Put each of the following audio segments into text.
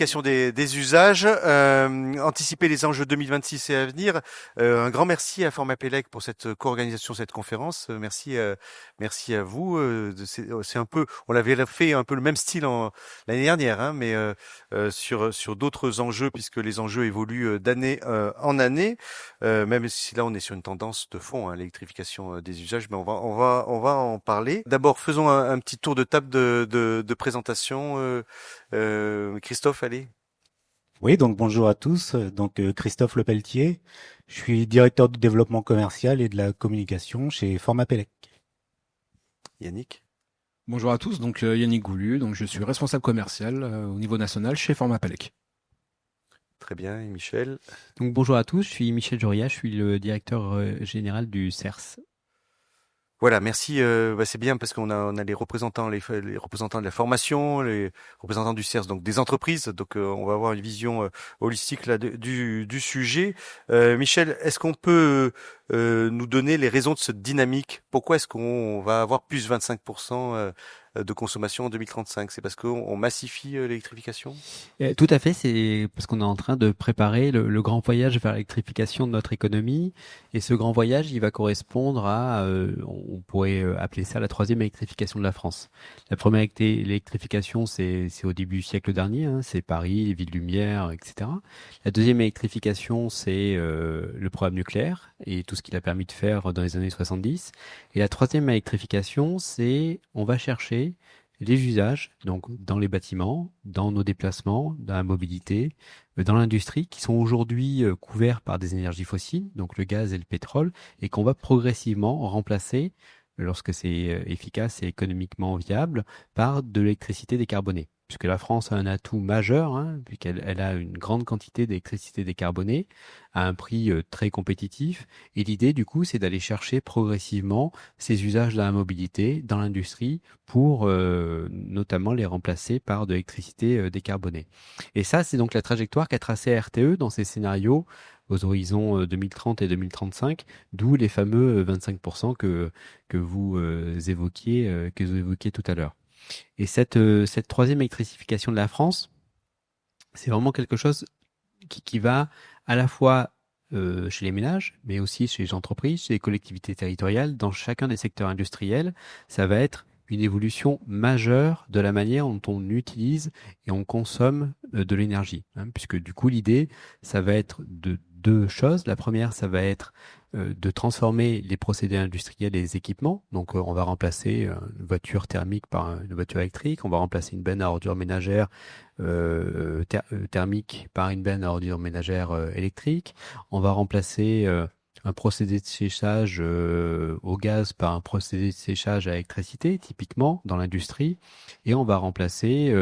l'électrification des usages, anticiper les enjeux 2026 et à venir. Un grand merci à Formapélec pour cette co-organisation, cette conférence. Merci à vous. C'est un peu, on l'avait fait un peu le même style l'année dernière, hein, mais sur d'autres enjeux puisque les enjeux évoluent d'année en année. Même si là on est sur une tendance de fond, hein, l'électrification des usages, mais on va en parler. D'abord, faisons un petit tour de table de présentation. Christophe, allez. Oui, donc bonjour à tous. Christophe Lepelletier, je suis directeur du développement commercial et de la communication chez Formapélec. Yannick. Bonjour à tous, donc Yannick Goulu, donc je suis responsable commercial au niveau national chez Formapélec. Très bien, et Michel. Donc bonjour à tous, je suis Michel Joria, je suis le directeur général du CERS. Voilà, merci. C'est bien parce qu'on a les représentants de la formation, les représentants du CERS, donc des entreprises. Donc on va avoir une vision holistique là du sujet. Michel, est-ce qu'on peut nous donner les raisons de cette dynamique? Pourquoi est-ce qu'on va avoir plus 25% de consommation en 2035? C'est parce qu'on massifie l'électrification? Tout à fait, c'est parce qu'on est en train de préparer le grand voyage vers l'électrification de notre économie. Et ce grand voyage, il va correspondre à, on pourrait appeler ça la troisième électrification de la France. La première électrification, c'est au début du siècle dernier, hein, c'est Paris, les villes lumières, etc. La deuxième électrification, c'est le programme nucléaire et tout ce qu'il a permis de faire dans les années 70. Et la troisième électrification, c'est on va chercher les usages, donc dans les bâtiments, dans nos déplacements, dans la mobilité, dans l'industrie, qui sont aujourd'hui couverts par des énergies fossiles, donc le gaz et le pétrole, et qu'on va progressivement remplacer, lorsque c'est efficace et économiquement viable, par de l'électricité décarbonée. Puisque la France a un atout majeur, hein, puisqu'elle a une grande quantité d'électricité décarbonée à un prix très compétitif. Et l'idée, du coup, c'est d'aller chercher progressivement ces usages dans la mobilité, dans l'industrie, pour notamment les remplacer par de l'électricité décarbonée. Et ça, c'est donc la trajectoire qu'a tracée RTE dans ses scénarios aux horizons 2030 et 2035, d'où les fameux 25% que vous évoquiez tout à l'heure. Et cette troisième électrification de la France, c'est vraiment quelque chose qui va à la fois chez les ménages, mais aussi chez les entreprises, chez les collectivités territoriales, dans chacun des secteurs industriels. Ça va être une évolution majeure de la manière dont on utilise et on consomme de l'énergie. Hein, puisque du coup, l'idée, ça va être de deux choses. La première, ça va être de transformer les procédés industriels et les équipements. Donc, on va remplacer une voiture thermique par une voiture électrique. On va remplacer une benne à ordures ménagères thermique par une benne à ordures ménagères électrique. On va remplacer un procédé de séchage au gaz par un procédé de séchage à électricité, typiquement dans l'industrie. Et on va remplacer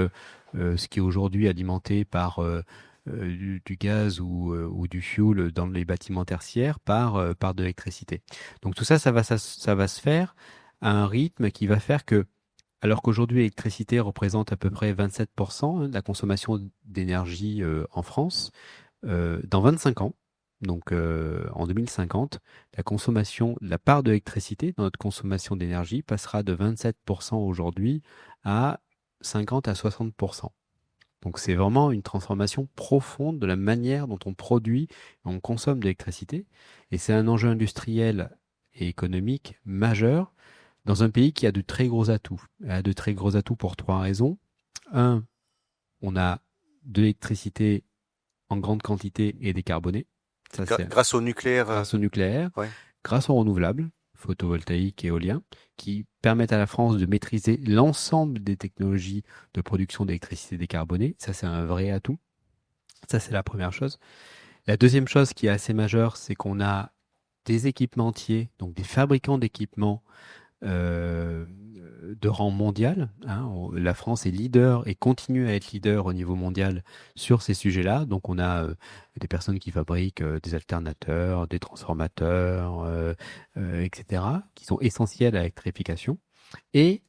ce qui est aujourd'hui alimenté par du gaz ou du fuel dans les bâtiments tertiaires par de l'électricité. Donc tout ça, ça va se faire à un rythme qui va faire que, alors qu'aujourd'hui l'électricité représente à peu près 27% de la consommation d'énergie en France, dans 25 ans, donc en 2050, la part de l'électricité dans notre consommation d'énergie passera de 27% aujourd'hui à 50 à 60%. Donc c'est vraiment une transformation profonde de la manière dont on produit et on consomme de l'électricité. Et c'est un enjeu industriel et économique majeur dans un pays qui a de très gros atouts. Elle a de très gros atouts pour trois raisons. Un, on a de l'électricité en grande quantité et décarbonée. Ça, Grâce au nucléaire. Grâce au nucléaire, Ouais. grâce aux renouvelables, photovoltaïques et éoliens, qui permettent à la France de maîtriser l'ensemble des technologies de production d'électricité décarbonée. Ça, c'est un vrai atout. Ça, c'est la première chose. La deuxième chose qui est assez majeure, c'est qu'on a des équipementiers, donc des fabricants d'équipements de rang mondial. Hein. La France est leader et continue à être leader au niveau mondial sur ces sujets-là. Donc on a des personnes qui fabriquent des alternateurs, des transformateurs, etc., qui sont essentiels à l'électrification. Et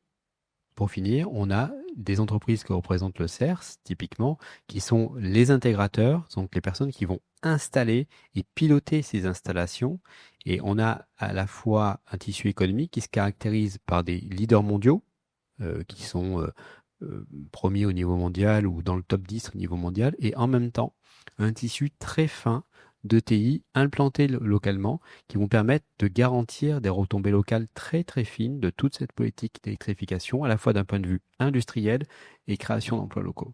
pour finir, on a des entreprises qui représentent le CERS, typiquement, qui sont les intégrateurs, donc les personnes qui vont installer et piloter ces installations. Et on a à la fois un tissu économique qui se caractérise par des leaders mondiaux, qui sont premier au niveau mondial ou dans le top 10 au niveau mondial, et en même temps un tissu très fin d'ETI implantés localement qui vont permettre de garantir des retombées locales très très fines de toute cette politique d'électrification, à la fois d'un point de vue industriel et création d'emplois locaux.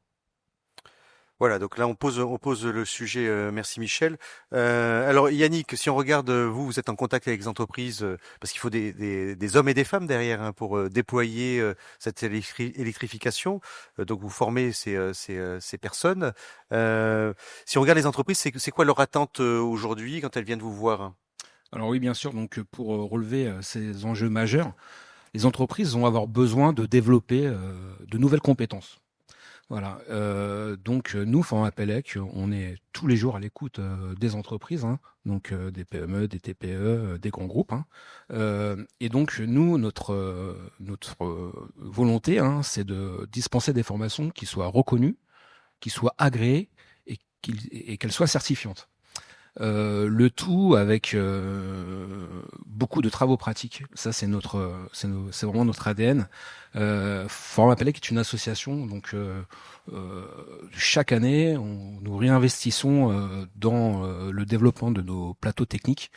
Voilà, donc là on pose le sujet. Merci Michel. Alors Yannick, si on regarde, vous êtes en contact avec les entreprises parce qu'il faut des hommes et des femmes derrière hein, pour déployer cette électrification. Donc vous formez ces personnes. Si on regarde les entreprises, c'est quoi leur attente aujourd'hui quand elles viennent vous voir? Alors oui, bien sûr. Donc pour relever ces enjeux majeurs, les entreprises vont avoir besoin de développer de nouvelles compétences. Voilà. Donc nous, Format Pélec, on est tous les jours à l'écoute des entreprises, hein, donc des PME, des TPE, des grands groupes. Hein. Et donc nous, notre volonté, hein, c'est de dispenser des formations qui soient reconnues, qui soient agréées et qu'elles soient certifiantes. Le tout avec beaucoup de travaux pratiques. Ça, c'est c'est vraiment notre ADN. Format Pélec est une association, donc chaque année, nous réinvestissons dans le développement de nos plateaux techniques,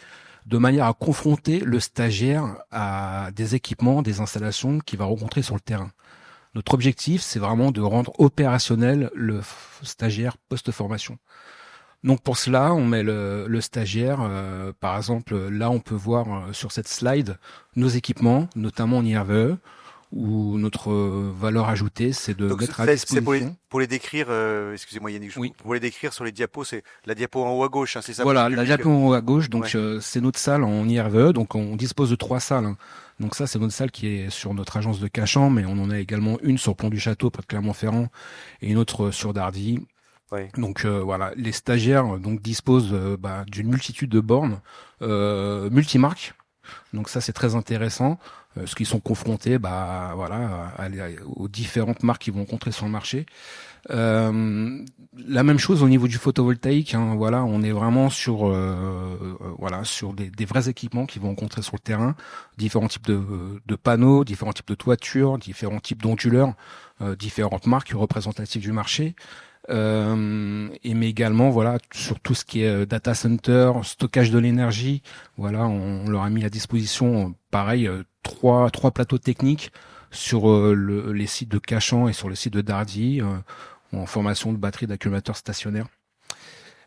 de manière à confronter le stagiaire à des équipements, des installations qu'il va rencontrer sur le terrain. Notre objectif, c'est vraiment de rendre opérationnel le stagiaire post-formation. Donc pour cela, on met le stagiaire, par exemple, là on peut voir sur cette slide nos équipements, notamment en IRVE, où notre valeur ajoutée, c'est de Donc mettre à c'est disposition. pour les décrire, excusez-moi Yannick, Oui. pour les décrire sur les diapos, c'est la diapo en haut à gauche, hein, c'est ça? Voilà, Pour le la public. diapo en haut à gauche, donc Ouais. c'est notre salle en IRVE, donc on dispose de 3 salles. Hein. Donc ça, c'est notre salle qui est sur notre agence de Cachan, mais on en a également une sur Pont du Château, près de Clermont-Ferrand, et une autre sur Dardy. Ouais. Donc voilà, les stagiaires donc disposent d'une multitude de bornes multimarques. Donc ça c'est très intéressant, parce qu'ils sont confrontés aux différentes marques qu'ils vont rencontrer sur le marché. La même chose au niveau du photovoltaïque. Hein, voilà, on est vraiment sur sur des vrais équipements qu'ils vont rencontrer sur le terrain, différents types de panneaux, différents types de toitures, différents types d'onduleurs, différentes marques représentatives du marché. Mais également voilà sur tout ce qui est data center, stockage de l'énergie. Voilà, on leur a mis à disposition pareil trois plateaux techniques sur les sites de Cachan et sur le site de Dardy en formation de batterie d'accumulateurs stationnaires.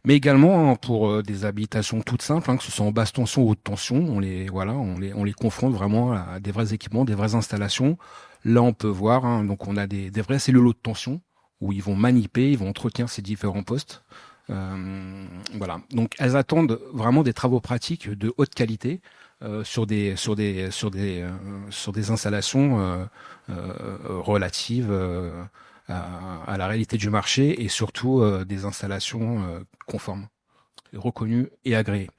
Mais également pour des habitations toutes simples, hein, que ce soit en basse tension ou haute tension, on les confronte vraiment à des vrais équipements, des vraies installations. Là, on peut voir, hein, donc on a des vrais cellules haute tension où ils vont maniper, ils vont entretenir ces différents postes. Voilà. Donc elles attendent vraiment des travaux pratiques de haute qualité sur des installations relatives à la réalité du marché et surtout des installations conformes, reconnues et agréées.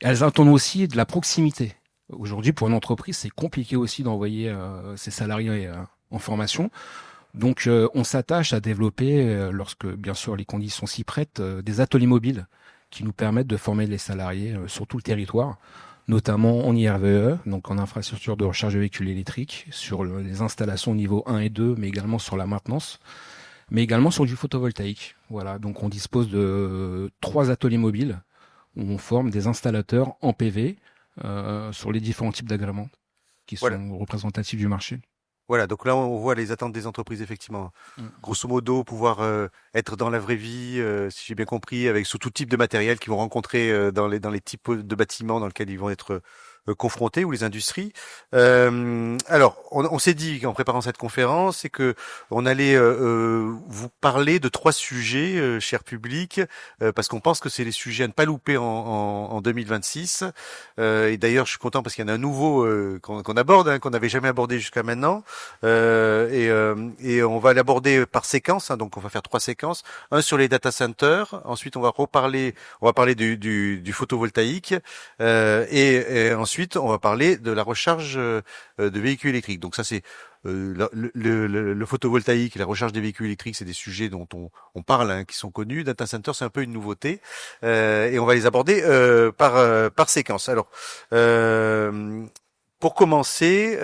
Elles attendent aussi de la proximité. Aujourd'hui, pour une entreprise, c'est compliqué aussi d'envoyer ses salariés en formation. Donc, on s'attache à développer, lorsque bien sûr les conditions s'y prêtent, des ateliers mobiles qui nous permettent de former les salariés sur tout le territoire, notamment en IRVE, donc en infrastructure de recharge de véhicules électriques, sur les installations niveau 1 et 2, mais également sur la maintenance, mais également sur du photovoltaïque. Voilà, donc on dispose de 3 ateliers mobiles où on forme des installateurs en PV sur les différents types d'agréments qui Voilà. sont représentatifs du marché. Voilà, donc là on voit les attentes des entreprises effectivement. Grosso modo, pouvoir être dans la vraie vie, si j'ai bien compris, avec sous tout type de matériel qu'ils vont rencontrer dans les types de bâtiments dans lesquels ils vont être confrontés ou les industries. Alors, on s'est dit en préparant cette conférence, c'est que on allait vous parler de 3 sujets, cher public, parce qu'on pense que c'est les sujets à ne pas louper en 2026. Et d'ailleurs, je suis content parce qu'il y en a un nouveau qu'on aborde, hein, qu'on n'avait jamais abordé jusqu'à maintenant. Et on va l'aborder par séquence, hein, donc on va faire 3 séquences. Un sur les data centers, ensuite on va parler du photovoltaïque, et ensuite on va parler de la recharge de véhicules électriques. Donc ça c'est le photovoltaïque et la recharge des véhicules électriques, c'est des sujets dont on parle, hein, qui sont connus. Data center, c'est un peu une nouveauté, et on va les aborder par séquence. Alors, pour commencer,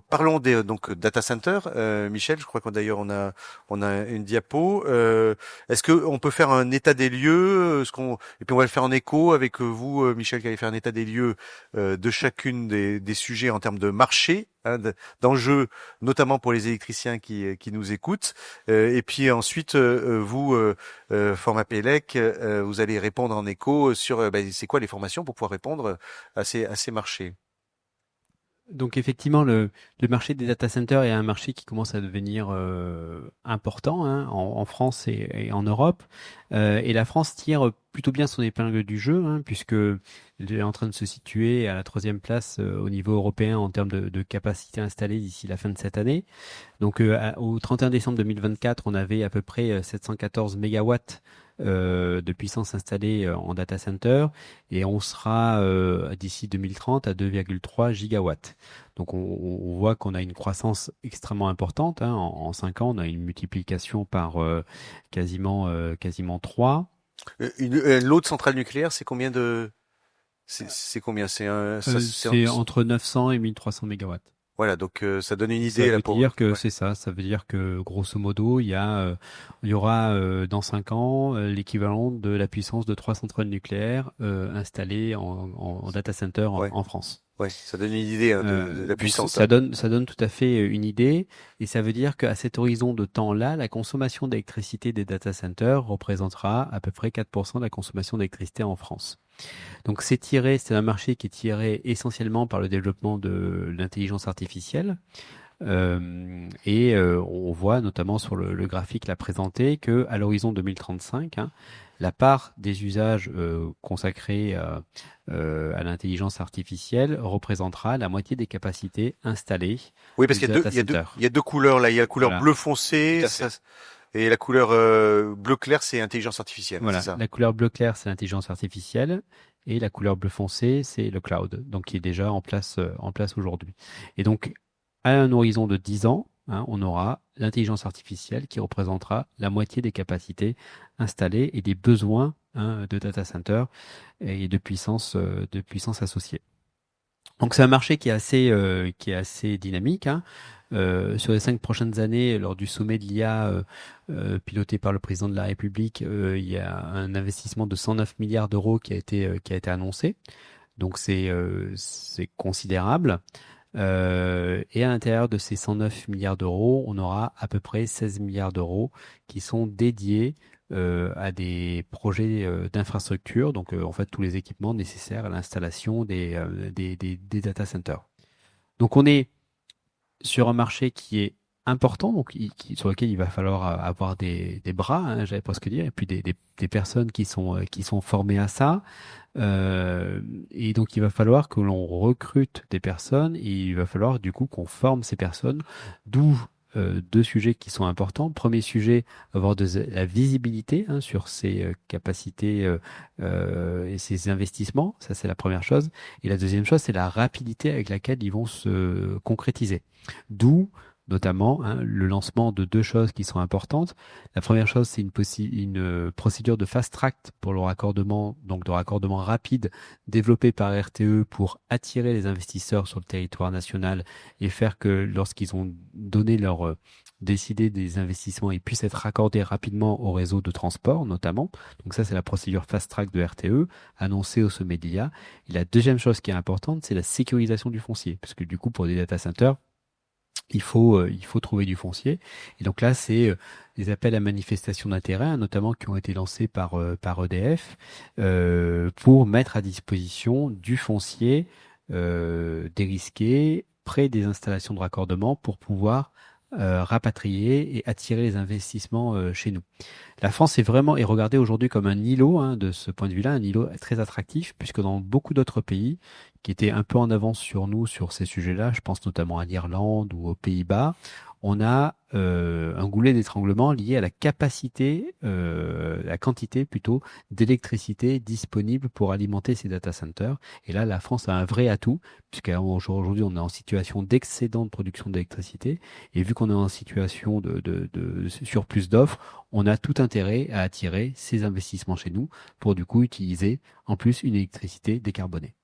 parlons des donc data center. Michel, je crois qu'on d'ailleurs on a une diapo. Est-ce que on peut faire un état des lieux, et puis on va le faire en écho avec vous, Michel, qui allez faire un état des lieux de chacune des sujets en termes de marché, hein, d'enjeux, notamment pour les électriciens qui nous écoutent. Et puis ensuite, vous, Format Pélec, vous allez répondre en écho sur c'est quoi les formations pour pouvoir répondre à ces marchés. Donc effectivement, le marché des data centers est un marché qui commence à devenir important, hein, en France et en Europe. Et la France tire plutôt bien son épingle du jeu, hein, puisque elle est en train de se situer à la 3e place au niveau européen en termes de capacité installée d'ici la fin de cette année. Donc au 31 décembre 2024, on avait à peu près 714 mégawatts de puissance installée en data center, et on sera d'ici 2030 à 2,3 gigawatts. Donc on voit qu'on a une croissance extrêmement importante, hein. En 5 ans, on a une multiplication par quasiment 3. L'autre centrale nucléaire, c'est combien de... C'est combien? C'est entre 900 et 1300 mégawatts. Voilà, donc ça donne une Ça idée veut là dire que c'est ça. Ça veut dire que grosso modo, il y aura dans 5 ans l'équivalent de la puissance de 3 centrales nucléaires installées en data center en France. Ouais, ça donne une idée de la puissance. Ça donne tout à fait une idée, et ça veut dire qu'à cet horizon de temps-là, la consommation d'électricité des data centers représentera à peu près 4% de la consommation d'électricité en France. Donc c'est un marché qui est tiré essentiellement par le développement de l'intelligence artificielle. On voit notamment sur le graphique là présenté que à l'horizon 2035, hein, la part des usages consacrés à l'intelligence artificielle représentera la moitié des capacités installées. Oui, parce qu'il y a deux couleurs là. Il y a la couleur bleu foncé et la couleur bleu clair, c'est intelligence artificielle. Voilà, c'est ça. La couleur bleu clair, c'est l'intelligence artificielle, et la couleur bleu foncé, c'est le cloud, donc qui est déjà en place aujourd'hui. Et donc, à un horizon de 10 ans, hein, on aura l'intelligence artificielle qui représentera la moitié des capacités installées et des besoins, hein, de data center et de puissance associée. Donc c'est un marché qui est assez dynamique, hein. Sur les 5 prochaines années, lors du sommet de l'IA piloté par le président de la République, il y a un investissement de 109 milliards d'euros qui a été annoncé. Donc c'est considérable. Et à l'intérieur de ces 109 milliards d'euros, on aura à peu près 16 milliards d'euros qui sont dédiés à des projets d'infrastructure, donc en fait tous les équipements nécessaires à l'installation des data centers. Donc on est sur un marché qui est important, donc sur lequel il va falloir avoir des bras, hein, j'allais presque dire, et puis des personnes qui sont formées à ça. Et donc il va falloir que l'on recrute des personnes, et il va falloir du coup qu'on forme ces personnes, d'où 2 sujets qui sont importants. Premier sujet, avoir la visibilité, hein, sur ces capacités et ces investissements. Ça, c'est la première chose. Et la deuxième chose, c'est la rapidité avec laquelle ils vont se concrétiser. D'où notamment, hein, le lancement de 2 choses qui sont importantes. La première chose, c'est une procédure de fast track pour le raccordement, donc de raccordement rapide développé par RTE pour attirer les investisseurs sur le territoire national et faire que lorsqu'ils ont donné leur décidé des investissements, ils puissent être raccordés rapidement au réseau de transport notamment. Donc ça, c'est la procédure fast track de RTE annoncée au sommet de l'IA. Et la deuxième chose qui est importante, c'est la sécurisation du foncier, parce que du coup, pour des data centers, il faut trouver du foncier. Et donc là, c'est des appels à manifestation d'intérêt, hein, notamment qui ont été lancés par EDF, pour mettre à disposition du foncier dérisqué près des installations de raccordement pour pouvoir rapatrier et attirer les investissements chez nous. La France est regardée aujourd'hui comme un îlot, hein, de ce point de vue-là, un îlot très attractif, puisque dans beaucoup d'autres pays qui étaient un peu en avance sur nous sur ces sujets-là, je pense notamment à l'Irlande ou aux Pays-Bas, on a un goulet d'étranglement lié à la capacité, la quantité plutôt d'électricité disponible pour alimenter ces data centers. Et là, la France a un vrai atout, puisqu'aujourd'hui on est en situation d'excédent de production d'électricité, et vu qu'on est en situation de surplus d'offres, on a tout intérêt à attirer ces investissements chez nous pour du coup utiliser en plus une électricité décarbonée.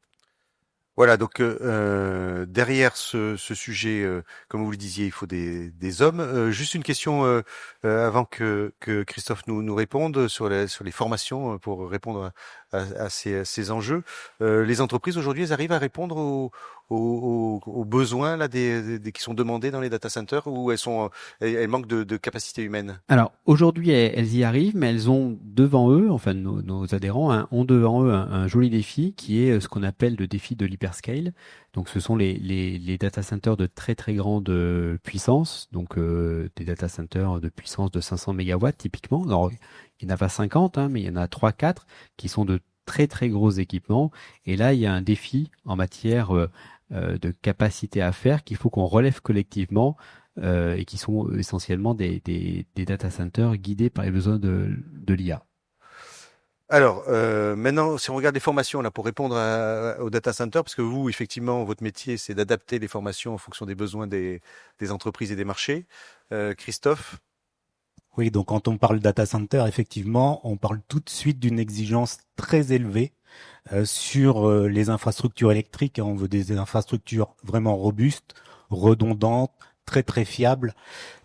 Voilà, donc derrière ce sujet, comme vous le disiez, il faut des hommes. Juste une question avant que Christophe nous réponde sur les formations pour répondre à ces enjeux. Les entreprises aujourd'hui, elles arrivent à répondre aux besoins là qui sont demandés dans les data centers, ou elles manquent de capacité humaine? Alors aujourd'hui, elles y arrivent, mais elles ont devant eux, enfin nos adhérents ont devant eux un joli défi qui est ce qu'on appelle le défi de l'hyperscale. Donc ce sont les data centers de très très grande puissance, donc des data centers de puissance de 500 mégawatts typiquement. Alors il n'y en a pas 50, mais il y en a 3-4 qui sont de très très gros équipements. Et là, il y a un défi en matière de capacité à faire qu'il faut qu'on relève collectivement et qui sont essentiellement des data centers guidés par les besoins de l'IA. Alors, maintenant, si on regarde les formations là pour répondre au data center, parce que vous, effectivement, votre métier, c'est d'adapter les formations en fonction des besoins des entreprises et des marchés. Christophe? Oui, donc quand on parle data center, effectivement, on parle tout de suite d'une exigence très élevée sur les infrastructures électriques. On veut des infrastructures vraiment robustes, redondantes, très très fiables.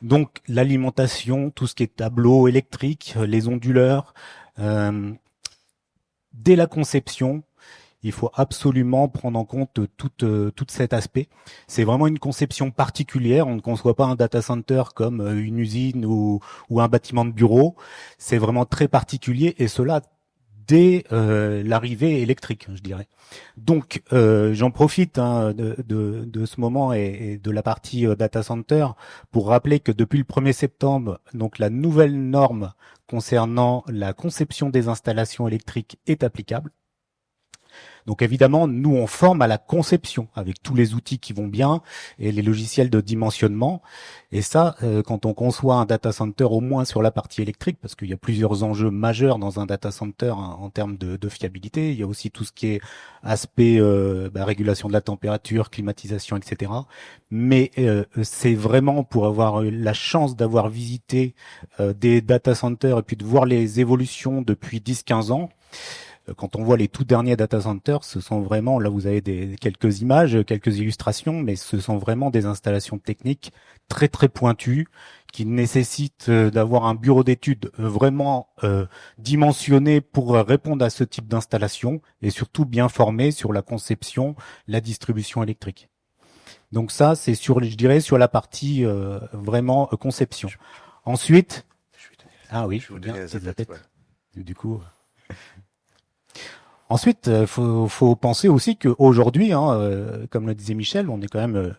Donc l'alimentation, tout ce qui est tableau électrique, les onduleurs, dès la conception, il faut absolument prendre en compte tout cet aspect. C'est vraiment une conception particulière. On ne conçoit pas un data center comme une usine ou un bâtiment de bureau. C'est vraiment très particulier, et cela dès l'arrivée électrique, je dirais. Donc, j'en profite de ce moment et de la partie data center pour rappeler que depuis le 1er septembre, donc la nouvelle norme concernant la conception des installations électriques est applicable. Donc évidemment, nous on forme à la conception avec tous les outils qui vont bien et les logiciels de dimensionnement. Et ça, quand on conçoit un data center, au moins sur la partie électrique, parce qu'il y a plusieurs enjeux majeurs dans un data center en termes de fiabilité. Il y a aussi tout ce qui est aspect régulation de la température, climatisation, etc. Mais c'est vraiment pour avoir la chance d'avoir visité des data centers et puis de voir les évolutions depuis 10-15 ans. Quand on voit les tout derniers data centers, ce sont vraiment, là vous avez quelques images, quelques illustrations, mais ce sont vraiment des installations techniques très très pointues qui nécessitent d'avoir un bureau d'études vraiment dimensionné pour répondre à ce type d'installation et surtout bien formé sur la conception, la distribution électrique. Donc ça, c'est je dirais, sur la partie vraiment conception. Ensuite, oui, je vous donner la tête. Ouais. Du coup. Ensuite, faut penser aussi qu'aujourd'hui, comme le disait Michel, on est quand même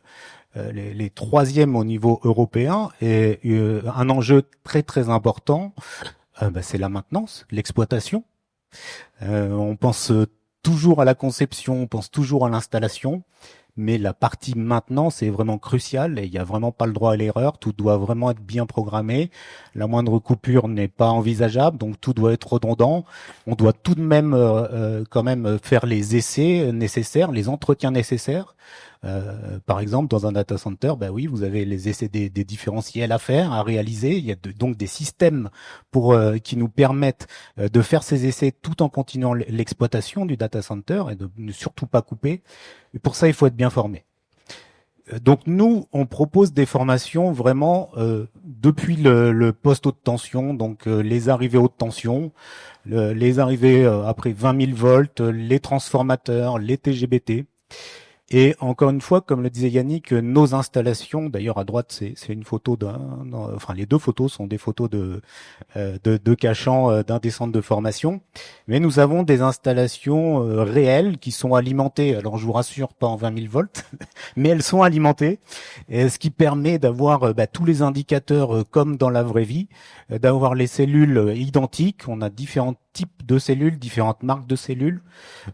les troisièmes au niveau européen, et un enjeu très très important, c'est la maintenance, l'exploitation. On pense toujours à la conception, on pense toujours à l'installation, mais la partie maintenance est vraiment cruciale et il n'y a vraiment pas le droit à l'erreur. Tout doit vraiment être bien programmé. La moindre coupure n'est pas envisageable, donc tout doit être redondant. On doit tout de même quand même faire les essais nécessaires, les entretiens nécessaires. Par exemple, dans un data center, oui, vous avez les essais des différentiels à faire, à réaliser. Il y a donc des systèmes qui nous permettent de faire ces essais tout en continuant l'exploitation du data center et de ne surtout pas couper. Et pour ça, il faut être bien formé. Donc nous, on propose des formations vraiment depuis le poste haute tension, donc les arrivées haute tension, les arrivées après 20 000 volts, les transformateurs, les TGBT. Et encore une fois, comme le disait Yannick, nos installations, d'ailleurs à droite c'est une photo les deux photos sont des photos de cachants d'un des centres de formation, mais nous avons des installations réelles qui sont alimentées, alors je vous rassure, pas en 20 000 volts, mais elles sont alimentées, et ce qui permet d'avoir tous les indicateurs comme dans la vraie vie, d'avoir les cellules identiques. On a différents types de cellules, différentes marques de cellules,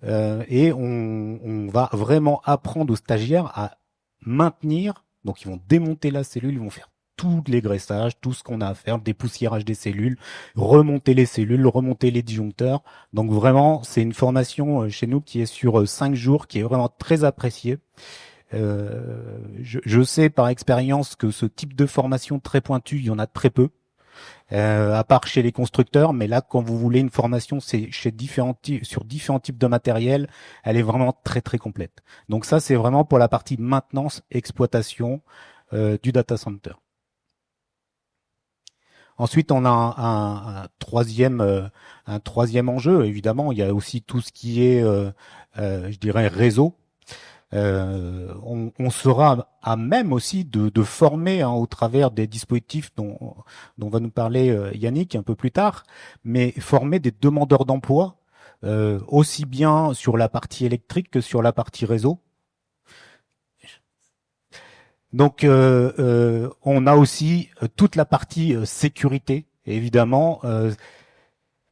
et on va vraiment apprendre aux stagiaires à maintenir. Donc ils vont démonter la cellule, ils vont faire tous les graissages, tout ce qu'on a à faire, dépoussiérage des cellules, remonter les cellules, remonter les disjoncteurs. Donc vraiment, c'est une formation chez nous qui est sur 5 jours, qui est vraiment très appréciée. Je sais par expérience que ce type de formation très pointue, il y en a très peu. à part chez les constructeurs, mais là, quand vous voulez une formation, c'est sur différents types de matériel, elle est vraiment très très complète. Donc ça, c'est vraiment pour la partie maintenance, exploitation du data center. Ensuite, on a un troisième enjeu. Évidemment, il y a aussi tout ce qui est, je dirais, réseau. On sera à même aussi de former au travers des dispositifs dont va nous parler Yannick un peu plus tard, mais former des demandeurs d'emploi aussi bien sur la partie électrique que sur la partie réseau. Donc, on a aussi toute la partie sécurité. Et évidemment,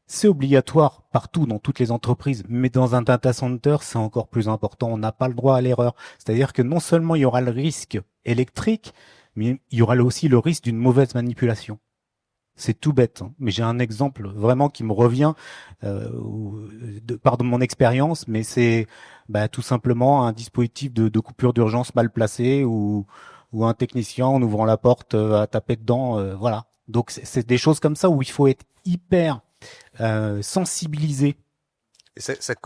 c'est obligatoire partout dans toutes les entreprises, mais dans un data center, c'est encore plus important. On n'a pas le droit à l'erreur. C'est-à-dire que non seulement il y aura le risque électrique, mais il y aura aussi le risque d'une mauvaise manipulation. C'est tout bête, hein. Mais j'ai un exemple vraiment qui me revient par mon expérience, mais c'est tout simplement un dispositif de coupure d'urgence mal placé ou un technicien en ouvrant la porte a tapé dedans. Voilà. Donc c'est des choses comme ça où il faut être hyper sensibilisé. Et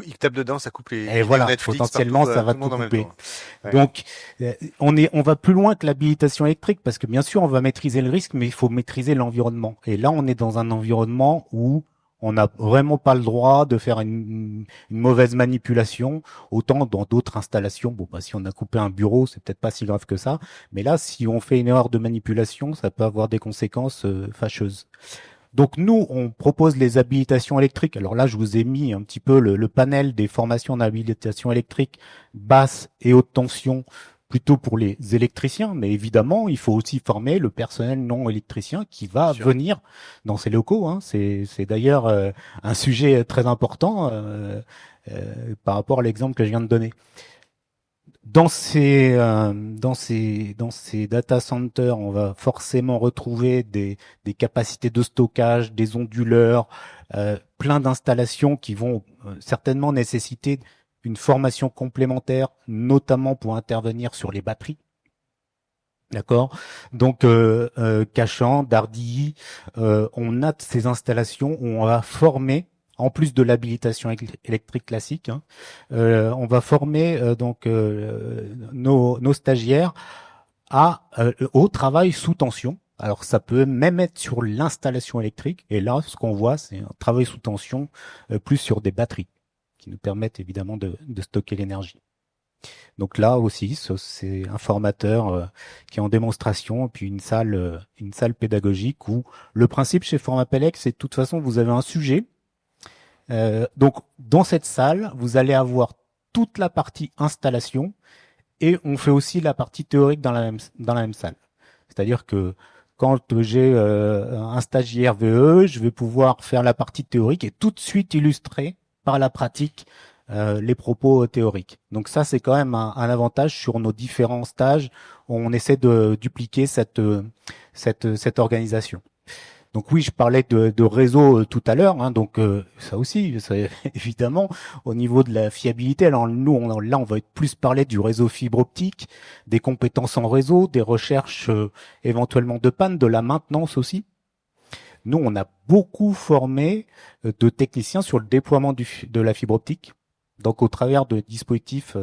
il tape dedans, ça coupe les et voilà, Netflix potentiellement partout, ça va tout le monde tout en même couper. temps. Ouais. Donc on va plus loin que l'habilitation électrique parce que bien sûr on va maîtriser le risque, mais il faut maîtriser l'environnement. Et là on est dans un environnement où on n'a vraiment pas le droit de faire une mauvaise manipulation. Autant dans d'autres installations, si on a coupé un bureau, c'est peut-être pas si grave que ça. Mais là, si on fait une erreur de manipulation, ça peut avoir des conséquences fâcheuses. Donc nous, on propose les habilitations électriques. Alors là, je vous ai mis un petit peu le panel des formations d'habilitation électrique basse et haute tension, plutôt pour les électriciens. Mais évidemment, il faut aussi former le personnel non électricien qui va venir dans ces locaux. Hein. C'est d'ailleurs un sujet très important par rapport à l'exemple que je viens de donner. Dans ces data centers, on va forcément retrouver des capacités de stockage, des onduleurs, plein d'installations qui vont certainement nécessiter une formation complémentaire, notamment pour intervenir sur les batteries. D'accord. Donc Cachan, Dardilly, on a ces installations où on va former. En plus de l'habilitation électrique classique, hein, on va former nos stagiaires au travail sous tension. Alors ça peut même être sur l'installation électrique. Et là, ce qu'on voit, c'est un travail sous tension plus sur des batteries qui nous permettent évidemment de stocker l'énergie. Donc là aussi, c'est un formateur qui est en démonstration, et puis une salle pédagogique où le principe chez Formapelec, c'est de toute façon, vous avez un sujet. Donc dans cette salle, vous allez avoir toute la partie installation et on fait aussi la partie théorique dans la même salle. C'est-à-dire que quand j'ai un stagiaire VE, je vais pouvoir faire la partie théorique et tout de suite illustrer par la pratique les propos théoriques. Donc ça, c'est quand même un avantage sur nos différents stages où on essaie de dupliquer cette organisation. Donc oui, je parlais de réseau tout à l'heure, hein, donc ça aussi, évidemment, au niveau de la fiabilité. Alors nous, on va être plus parler du réseau fibre optique, des compétences en réseau, des recherches éventuellement de panne, de la maintenance aussi. Nous, on a beaucoup formé de techniciens sur le déploiement de la fibre optique. Donc au travers de dispositifs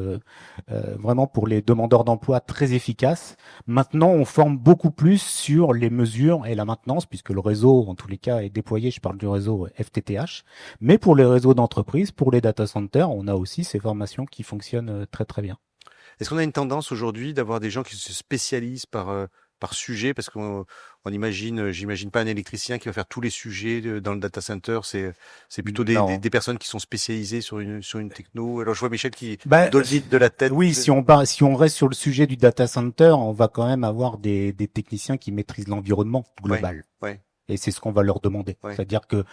vraiment pour les demandeurs d'emploi très efficaces. Maintenant, on forme beaucoup plus sur les mesures et la maintenance, puisque le réseau, en tous les cas, est déployé. Je parle du réseau FTTH. Mais pour les réseaux d'entreprise, pour les data centers, on a aussi ces formations qui fonctionnent très très bien. Est-ce qu'on a une tendance aujourd'hui d'avoir des gens qui se spécialisent par sujet, parce qu'on j'imagine pas un électricien qui va faire tous les sujets dans le data center. C'est plutôt des personnes qui sont spécialisées sur une techno. Alors je vois Michel qui donne vite de la tête. Oui, si on reste sur le sujet du data center, on va quand même avoir des techniciens qui maîtrisent l'environnement global. Ouais. Et c'est ce qu'on va leur demander. Ouais. C'est-à-dire que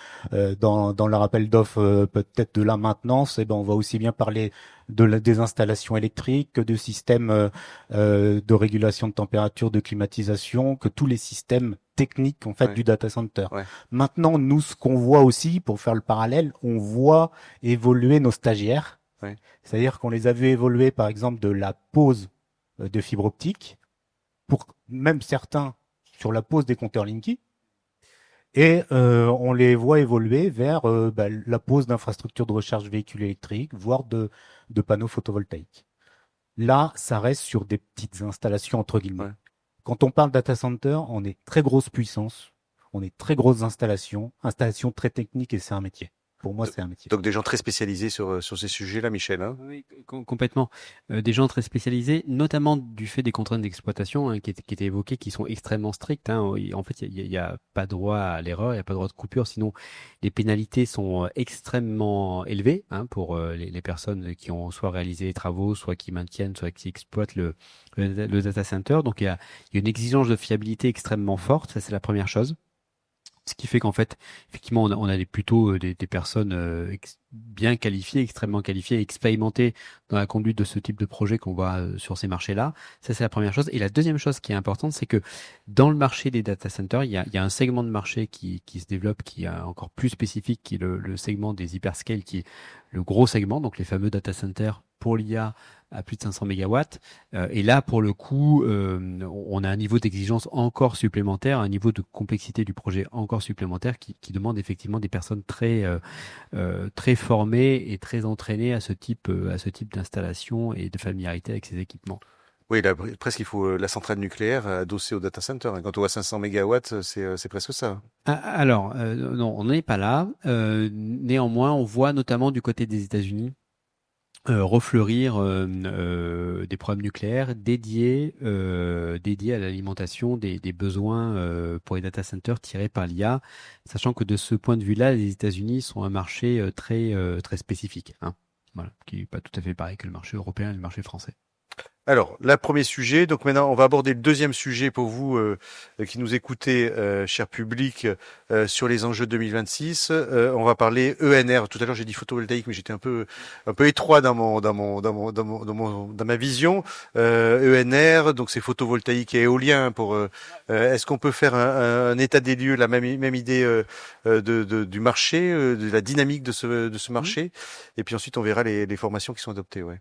dans le rappel d'offres peut-être de la maintenance, on va aussi bien parler des installations électriques, que de systèmes de régulation de température, de climatisation, que tous les systèmes techniques en fait du data center. Ouais. Maintenant, nous, ce qu'on voit aussi, pour faire le parallèle, on voit évoluer nos stagiaires. Ouais. C'est-à-dire qu'on les a vu évoluer, par exemple, de la pose de fibre optique, pour même certains sur la pose des compteurs Linky. Et on les voit évoluer vers la pose d'infrastructures de recharge véhicules électriques, voire de panneaux photovoltaïques. Là, ça reste sur des petites installations entre guillemets. Ouais. Quand on parle data center, on est très grosse puissance, on est très grosses installations très techniques et c'est un métier. Pour moi, c'est un métier. Donc des gens très spécialisés sur ces sujets-là, Michel. Hein. Oui, complètement. Des gens très spécialisés, notamment du fait des contraintes d'exploitation qui étaient évoquées, qui sont extrêmement strictes. En fait, il y a pas droit à l'erreur, il n'y a pas droit de coupure, sinon les pénalités sont extrêmement élevées pour les personnes qui ont soit réalisé les travaux, soit qui maintiennent, soit qui exploitent le data center. Donc il y a une exigence de fiabilité extrêmement forte, ça c'est la première chose. Ce qui fait qu'en fait, effectivement, on a plutôt des personnes bien qualifiées, extrêmement qualifiées, expérimentées dans la conduite de ce type de projet qu'on voit sur ces marchés-là. Ça, c'est la première chose. Et la deuxième chose qui est importante, c'est que dans le marché des data centers, il y a un segment de marché qui se développe, qui est encore plus spécifique, qui est le segment des hyperscales, qui est le gros segment, donc les fameux data centers pour l'IA à plus de 500 mégawatts. Et là, pour le coup, on a un niveau d'exigence encore supplémentaire, un niveau de complexité du projet encore supplémentaire qui demande effectivement des personnes très formées et très entraînées à ce type d'installation et de familiarité avec ces équipements. Oui, là, presque il faut la centrale nucléaire adossée au data center. Quand on voit 500 mégawatts, c'est presque ça. Alors, non, on n'est pas là. Néanmoins, on voit notamment du côté des États-Unis refleurir des programmes nucléaires dédiés à l'alimentation des besoins pour les data centers tirés par l'IA, sachant que de ce point de vue-là, les États-Unis sont un marché très spécifique, voilà, qui n'est pas tout à fait pareil que le marché européen et le marché français. Alors, le premier sujet. Donc maintenant, on va aborder le deuxième sujet pour vous qui nous écoutez, cher public, sur les enjeux 2026. On va parler ENR. Tout à l'heure, j'ai dit photovoltaïque, mais j'étais un peu étroit dans ma vision. ENR, donc c'est photovoltaïque et éolien. Est-ce qu'on peut faire un état des lieux, la même idée du marché, de la dynamique de ce marché, et puis ensuite on verra les formations qui sont adoptées. Ouais.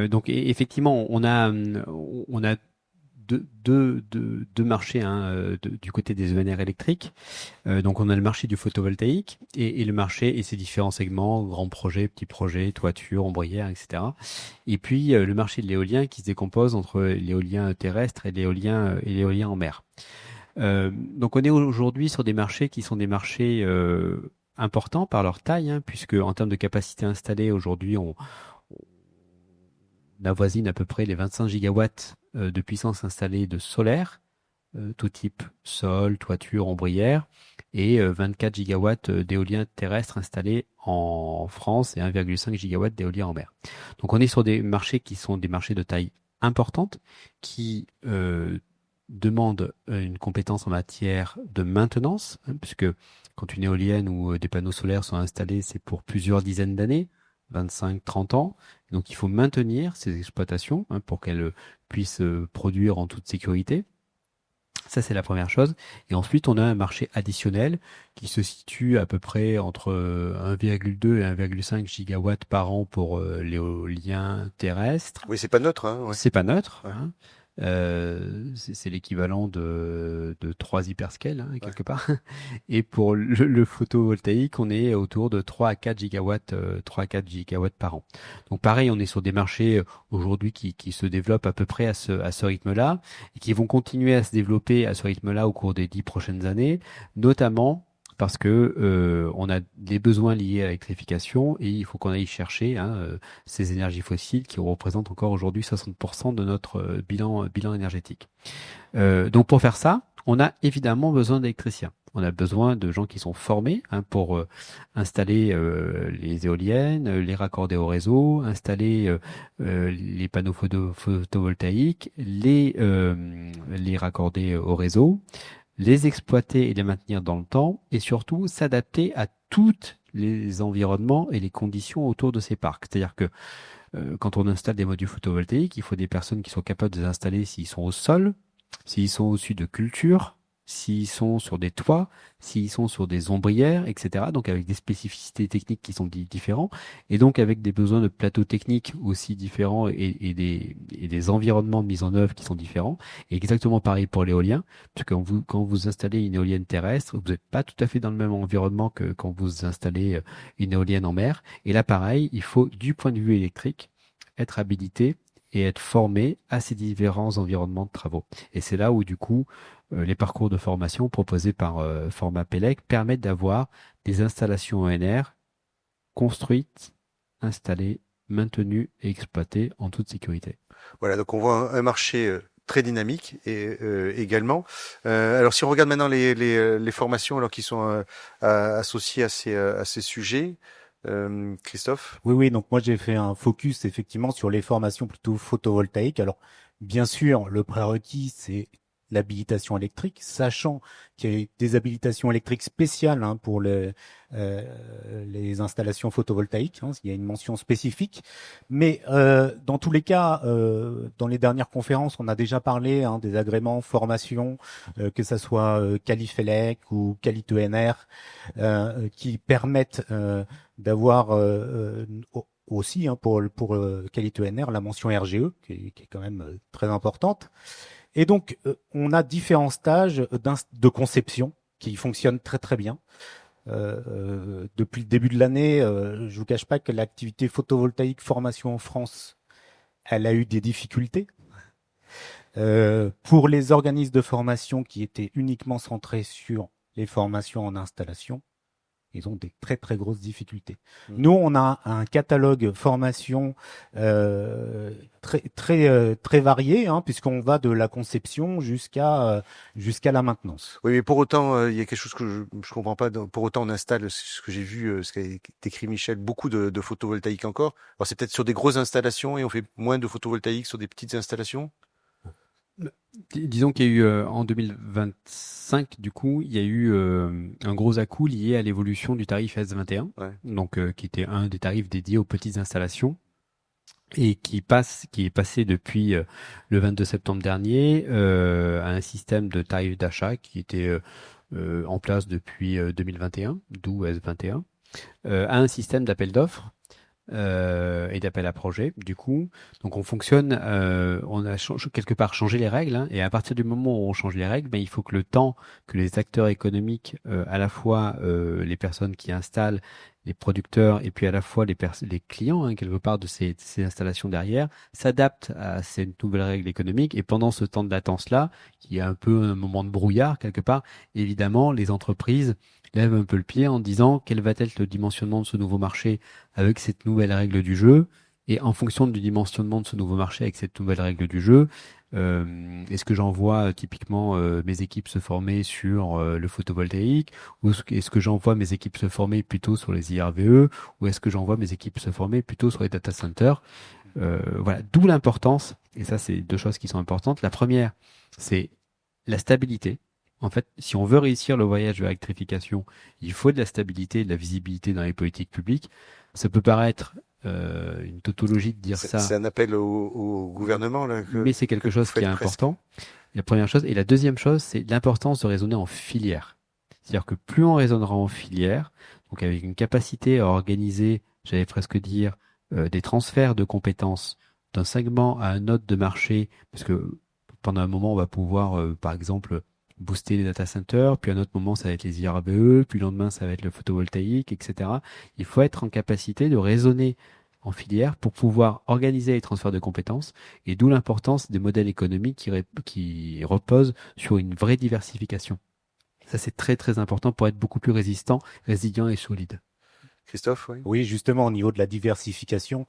Donc effectivement, on a deux marchés du côté des ENR électriques. Donc on a le marché du photovoltaïque et le marché et ses différents segments, grands projets, petits projets, toiture, ombrière, etc. Et puis le marché de l'éolien qui se décompose entre l'éolien terrestre et l'éolien en mer. Donc on est aujourd'hui sur des marchés qui sont des marchés importants par leur taille, puisque en termes de capacité installée aujourd'hui, on avoisine à peu près les 25 gigawatts de puissance installée de solaire, tout type sol, toiture, ombrière, et 24 gigawatts d'éolien terrestre installés en France et 1,5 gigawatts d'éolien en mer. Donc on est sur des marchés qui sont des marchés de taille importante, qui demandent une compétence en matière de maintenance, puisque quand une éolienne ou des panneaux solaires sont installés, c'est pour plusieurs dizaines d'années, 25-30 ans. Donc il faut maintenir ces exploitations pour qu'elles puissent produire en toute sécurité. Ça, c'est la première chose. Et ensuite, on a un marché additionnel qui se situe à peu près entre 1,2 et 1,5 gigawatts par an pour l'éolien terrestre. Oui, c'est pas neutre. Ouais. C'est pas neutre. Ouais. C'est l'équivalent de 3 hyperscales quelque part. Et pour le photovoltaïque, on est autour de 3 à 4 gigawatts par an. Donc pareil, on est sur des marchés aujourd'hui qui se développent à peu près à ce rythme-là et qui vont continuer à se développer à ce rythme-là au cours des 10 prochaines années, notamment parce que on a des besoins liés à l'électrification et il faut qu'on aille chercher ces énergies fossiles qui représentent encore aujourd'hui 60% de notre bilan énergétique. Donc pour faire ça, on a évidemment besoin d'électriciens. On a besoin de gens qui sont formés pour installer les éoliennes, les raccorder au réseau, installer les panneaux photovoltaïques, les raccorder au réseau, les exploiter et les maintenir dans le temps, et surtout s'adapter à tous les environnements et les conditions autour de ces parcs. C'est-à-dire que quand on installe des modules photovoltaïques, il faut des personnes qui sont capables de les installer s'ils sont au sol, s'ils sont au-dessus de cultures, s'ils sont sur des toits, s'ils sont sur des ombrières, etc. Donc avec des spécificités techniques qui sont différents, et donc avec des besoins de plateaux techniques aussi différents et des environnements de mise en œuvre qui sont différents. Et exactement pareil pour l'éolien, parce que quand vous installez une éolienne terrestre, vous n'êtes pas tout à fait dans le même environnement que quand vous installez une éolienne en mer. Et là, pareil, il faut, du point de vue électrique, être habilité et être formé à ces différents environnements de travaux. Et c'est là où, du coup, les parcours de formation proposés par Format Pélec permettent d'avoir des installations ONR construites, installées, maintenues et exploitées en toute sécurité. Voilà, donc on voit un marché très dynamique et également. Alors si on regarde maintenant les formations alors qui sont associées à ces sujets, Christophe. Oui, donc moi j'ai fait un focus effectivement sur les formations plutôt photovoltaïques. Alors, bien sûr, le prérequis, c'est l'habilitation électrique, sachant qu'il y a des habilitations électriques spéciales pour les installations photovoltaïques. Il y a une mention spécifique. Mais dans tous les cas, dans les dernières conférences, on a déjà parlé des agréments formation, que ça soit Qualifelec ou Quali2NR, qui permettent d'avoir aussi pour Quali2NR la mention RGE qui est quand même très importante. Et donc on a différents stages de conception qui fonctionnent très très bien. Depuis le début de l'année, je vous cache pas que l'activité photovoltaïque formation en France, elle a eu des difficultés. Pour les organismes de formation qui étaient uniquement centrés sur les formations en installation, ils ont des très très grosses difficultés. Nous, on a un catalogue formation très varié, puisqu'on va de la conception jusqu'à la maintenance. Oui, mais pour autant, il y a quelque chose que je comprends pas. Pour autant, on installe ce que j'ai vu, ce qu'a décrit Michel, beaucoup de photovoltaïque encore. Alors c'est peut-être sur des grosses installations et on fait moins de photovoltaïque sur des petites installations. Disons qu'il y a eu en 2025, du coup, il y a eu un gros à-coup lié à l'évolution du tarif S21, donc qui était un des tarifs dédiés aux petites installations et qui est passé depuis le 22 septembre dernier à un système de tarif d'achat qui était en place depuis 2021, d'où S21, à un système d'appel d'offres. Et d'appel à projet, du coup. Donc on fonctionne, on a quelque part changé les règles, et à partir du moment où on change les règles, il faut que le temps que les acteurs économiques, à la fois les personnes qui installent, les producteurs, et puis à la fois les clients, quelque part de ces installations derrière, s'adaptent à ces nouvelles règles économiques. Et pendant ce temps de latence-là, qui est un peu un moment de brouillard quelque part, évidemment, les entreprises lèvent un peu le pied en disant quel va être le dimensionnement de ce nouveau marché avec cette nouvelle règle du jeu, et en fonction du dimensionnement de ce nouveau marché avec cette nouvelle règle du jeu, est-ce que j'envoie typiquement mes équipes se former sur le photovoltaïque, ou est-ce que j'envoie mes équipes se former plutôt sur les IRVE, ou est-ce que j'envoie mes équipes se former plutôt sur les data centers. Voilà, d'où l'importance, et ça c'est deux choses qui sont importantes. La première, c'est la stabilité. En fait, si on veut réussir le voyage de l'électrification, il faut de la stabilité et de la visibilité dans les politiques publiques. Ça peut paraître une tautologie de dire ça. C'est un appel au gouvernement, là. Mais c'est quelque chose qui est important. La première chose. Et la deuxième chose, c'est l'importance de raisonner en filière. C'est-à-dire que plus on raisonnera en filière, donc avec une capacité à organiser, j'allais presque dire, des transferts de compétences d'un segment à un autre de marché, parce que pendant un moment, on va pouvoir, par exemple, booster les data centers, puis à un autre moment, ça va être les IRBE, puis le lendemain, ça va être le photovoltaïque, etc. Il faut être en capacité de raisonner en filière pour pouvoir organiser les transferts de compétences, et d'où l'importance des modèles économiques qui reposent sur une vraie diversification. Ça, c'est très très important pour être beaucoup plus résilient et solide. Christophe, oui. Oui, justement, au niveau de la diversification,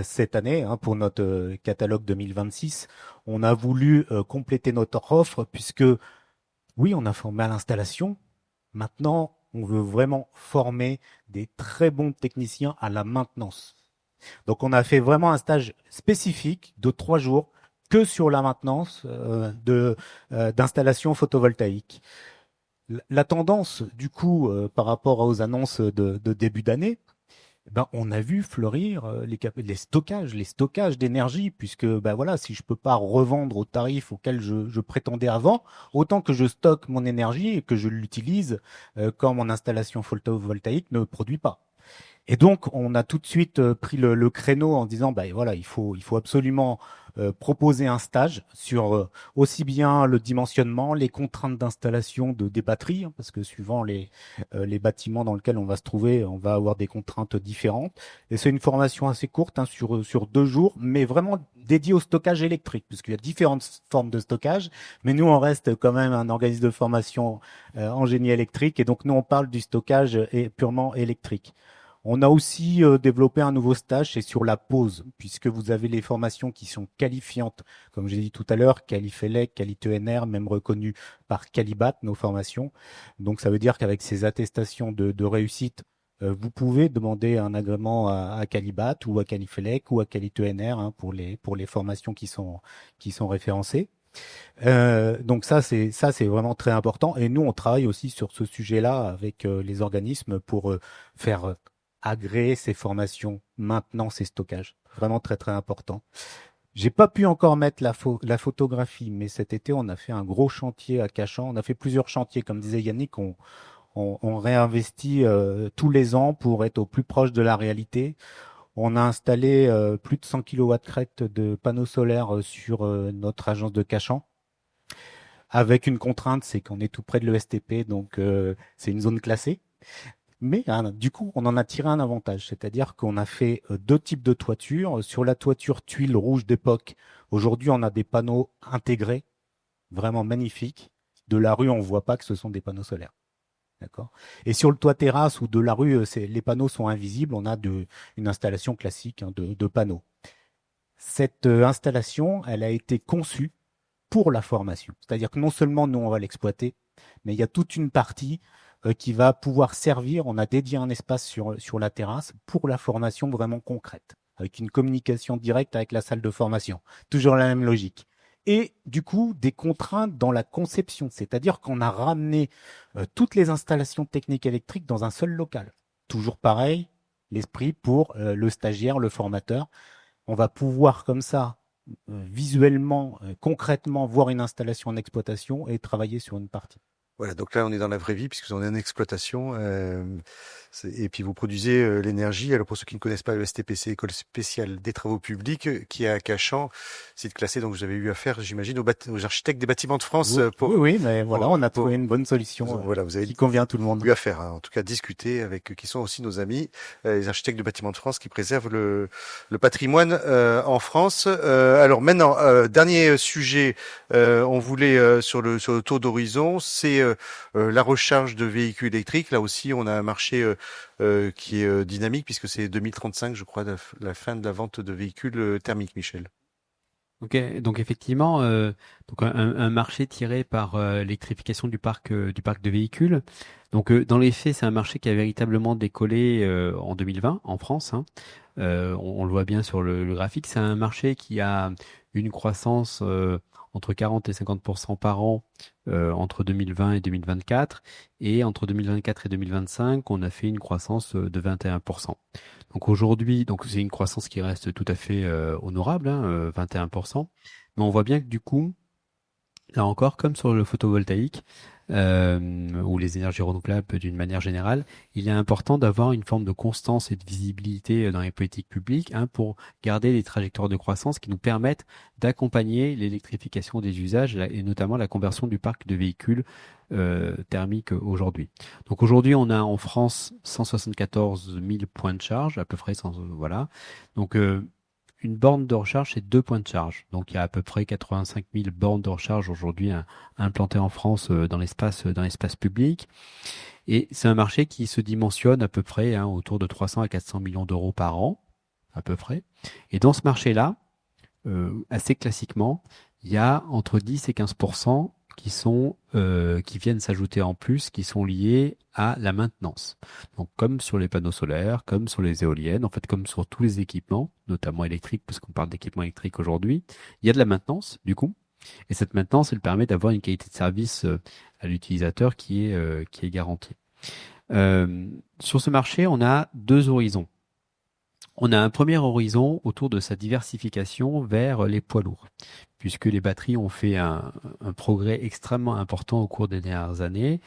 cette année, pour notre catalogue 2026, on a voulu compléter notre offre puisque, oui, on a formé à l'installation. Maintenant, on veut vraiment former des très bons techniciens à la maintenance. Donc, on a fait vraiment un stage spécifique de 3 jours que sur la maintenance d'installations photovoltaïques. La tendance, du coup, par rapport aux annonces de début d'année, Ben, on a vu fleurir les stockages d'énergie, puisque ben voilà, si je peux pas revendre au tarif auquel je prétendais avant, autant que je stocke mon énergie et que je l'utilise quand mon installation photovoltaïque ne produit pas. Et donc, on a tout de suite pris le créneau en disant, bah voilà, il faut absolument proposer un stage sur aussi bien le dimensionnement, les contraintes d'installation des batteries, hein, parce que suivant les bâtiments dans lesquels on va se trouver, on va avoir des contraintes différentes. Et c'est une formation assez courte, hein, sur 2 jours, mais vraiment dédiée au stockage électrique, puisqu'il y a différentes formes de stockage. Mais nous, on reste quand même un organisme de formation en génie électrique, et donc nous, on parle du stockage purement électrique. On a aussi développé un nouveau stage, c'est sur la pause, puisque vous avez les formations qui sont qualifiantes, comme j'ai dit tout à l'heure, Qualifelec, Quali-ENR, même reconnues par Qualibat, nos formations. Donc ça veut dire qu'avec ces attestations de réussite, vous pouvez demander un agrément à Qualibat ou à Qualifelec ou à Quali-ENR, hein, pour les formations qui sont référencées. Donc ça c'est vraiment très important, et nous on travaille aussi sur ce sujet-là avec les organismes pour faire agréer ces formations, maintenant ces stockages. Vraiment très très important. J'ai pas pu encore mettre la photographie, mais cet été on a fait un gros chantier à Cachan. On a fait plusieurs chantiers, comme disait Yannick, on réinvestit tous les ans pour être au plus proche de la réalité. On a installé plus de 100 kW de panneaux solaires sur notre agence de Cachan, avec une contrainte, c'est qu'on est tout près de l'ESTP, donc c'est une zone classée. Mais du coup, on en a tiré un avantage, c'est-à-dire qu'on a fait 2 types de toitures. Sur la toiture tuile rouge d'époque, aujourd'hui, on a des panneaux intégrés, vraiment magnifiques. De la rue, on voit pas que ce sont des panneaux solaires. D'accord. Et sur le toit terrasse ou de la rue, les panneaux sont invisibles. On a une installation classique, hein, de panneaux. Cette installation, elle a été conçue pour la formation. C'est-à-dire que non seulement nous, on va l'exploiter, mais il y a toute une partie qui va pouvoir servir. On a dédié un espace sur la terrasse pour la formation vraiment concrète, avec une communication directe avec la salle de formation. Toujours la même logique. Et du coup, des contraintes dans la conception, c'est-à-dire qu'on a ramené toutes les installations techniques électriques dans un seul local. Toujours pareil, l'esprit pour le stagiaire, le formateur. On va pouvoir comme ça, visuellement, concrètement, voir une installation en exploitation et travailler sur une partie. Voilà, donc là on est dans la vraie vie puisque on est en exploitation et puis vous produisez l'énergie. Alors pour ceux qui ne connaissent pas le STPC, École spéciale des travaux publics, qui est à Cachan, site classé, donc vous avez eu affaire, j'imagine, aux architectes des bâtiments de France. Oui, mais voilà, on a trouvé une bonne solution voilà, vous avez qui convient à tout le monde. Eu affaire, hein, en tout cas discuter avec, qui sont aussi nos amis, les architectes de bâtiments de France qui préservent le patrimoine en France. Alors maintenant, dernier sujet, on voulait sur le tour d'horizon, c'est la recharge de véhicules électriques. Là aussi, on a un marché qui est dynamique puisque c'est 2035, je crois, la fin de la vente de véhicules thermiques, Michel. Ok, donc effectivement, donc un marché tiré par l'électrification du parc de véhicules. Donc dans les faits, c'est un marché qui a véritablement décollé en 2020 en France, hein. On le voit bien sur le graphique. C'est un marché qui a une croissance entre 40 et 50% par an entre 2020 et 2024. Et entre 2024 et 2025, on a fait une croissance de 21%. Donc aujourd'hui, donc c'est une croissance qui reste tout à fait honorable, hein, 21%. Mais on voit bien que du coup, là encore, comme sur le photovoltaïque ou les énergies renouvelables d'une manière générale, il est important d'avoir une forme de constance et de visibilité dans les politiques publiques, hein, pour garder des trajectoires de croissance qui nous permettent d'accompagner l'électrification des usages et notamment la conversion du parc de véhicules thermiques aujourd'hui. Donc aujourd'hui, on a en France 174 000 points de charge, à peu près, voilà. Donc une borne de recharge, c'est 2 points de charge. Donc il y a à peu près 85 000 bornes de recharge aujourd'hui implantées en France dans l'espace public. Et c'est un marché qui se dimensionne à peu près, hein, autour de 300 à 400 millions d'euros par an, à peu près. Et dans ce marché-là, assez classiquement, il y a entre 10 et 15% qui viennent s'ajouter en plus, qui sont liés à la maintenance. Donc comme sur les panneaux solaires, comme sur les éoliennes, en fait comme sur tous les équipements, notamment électriques, parce qu'on parle d'équipements électriques aujourd'hui, il y a de la maintenance du coup. Et cette maintenance, elle permet d'avoir une qualité de service à l'utilisateur qui est garantie. Sur ce marché, on a 2 horizons. On a un premier horizon autour de sa diversification vers les poids lourds, puisque les batteries ont fait un progrès extrêmement important au cours des dernières années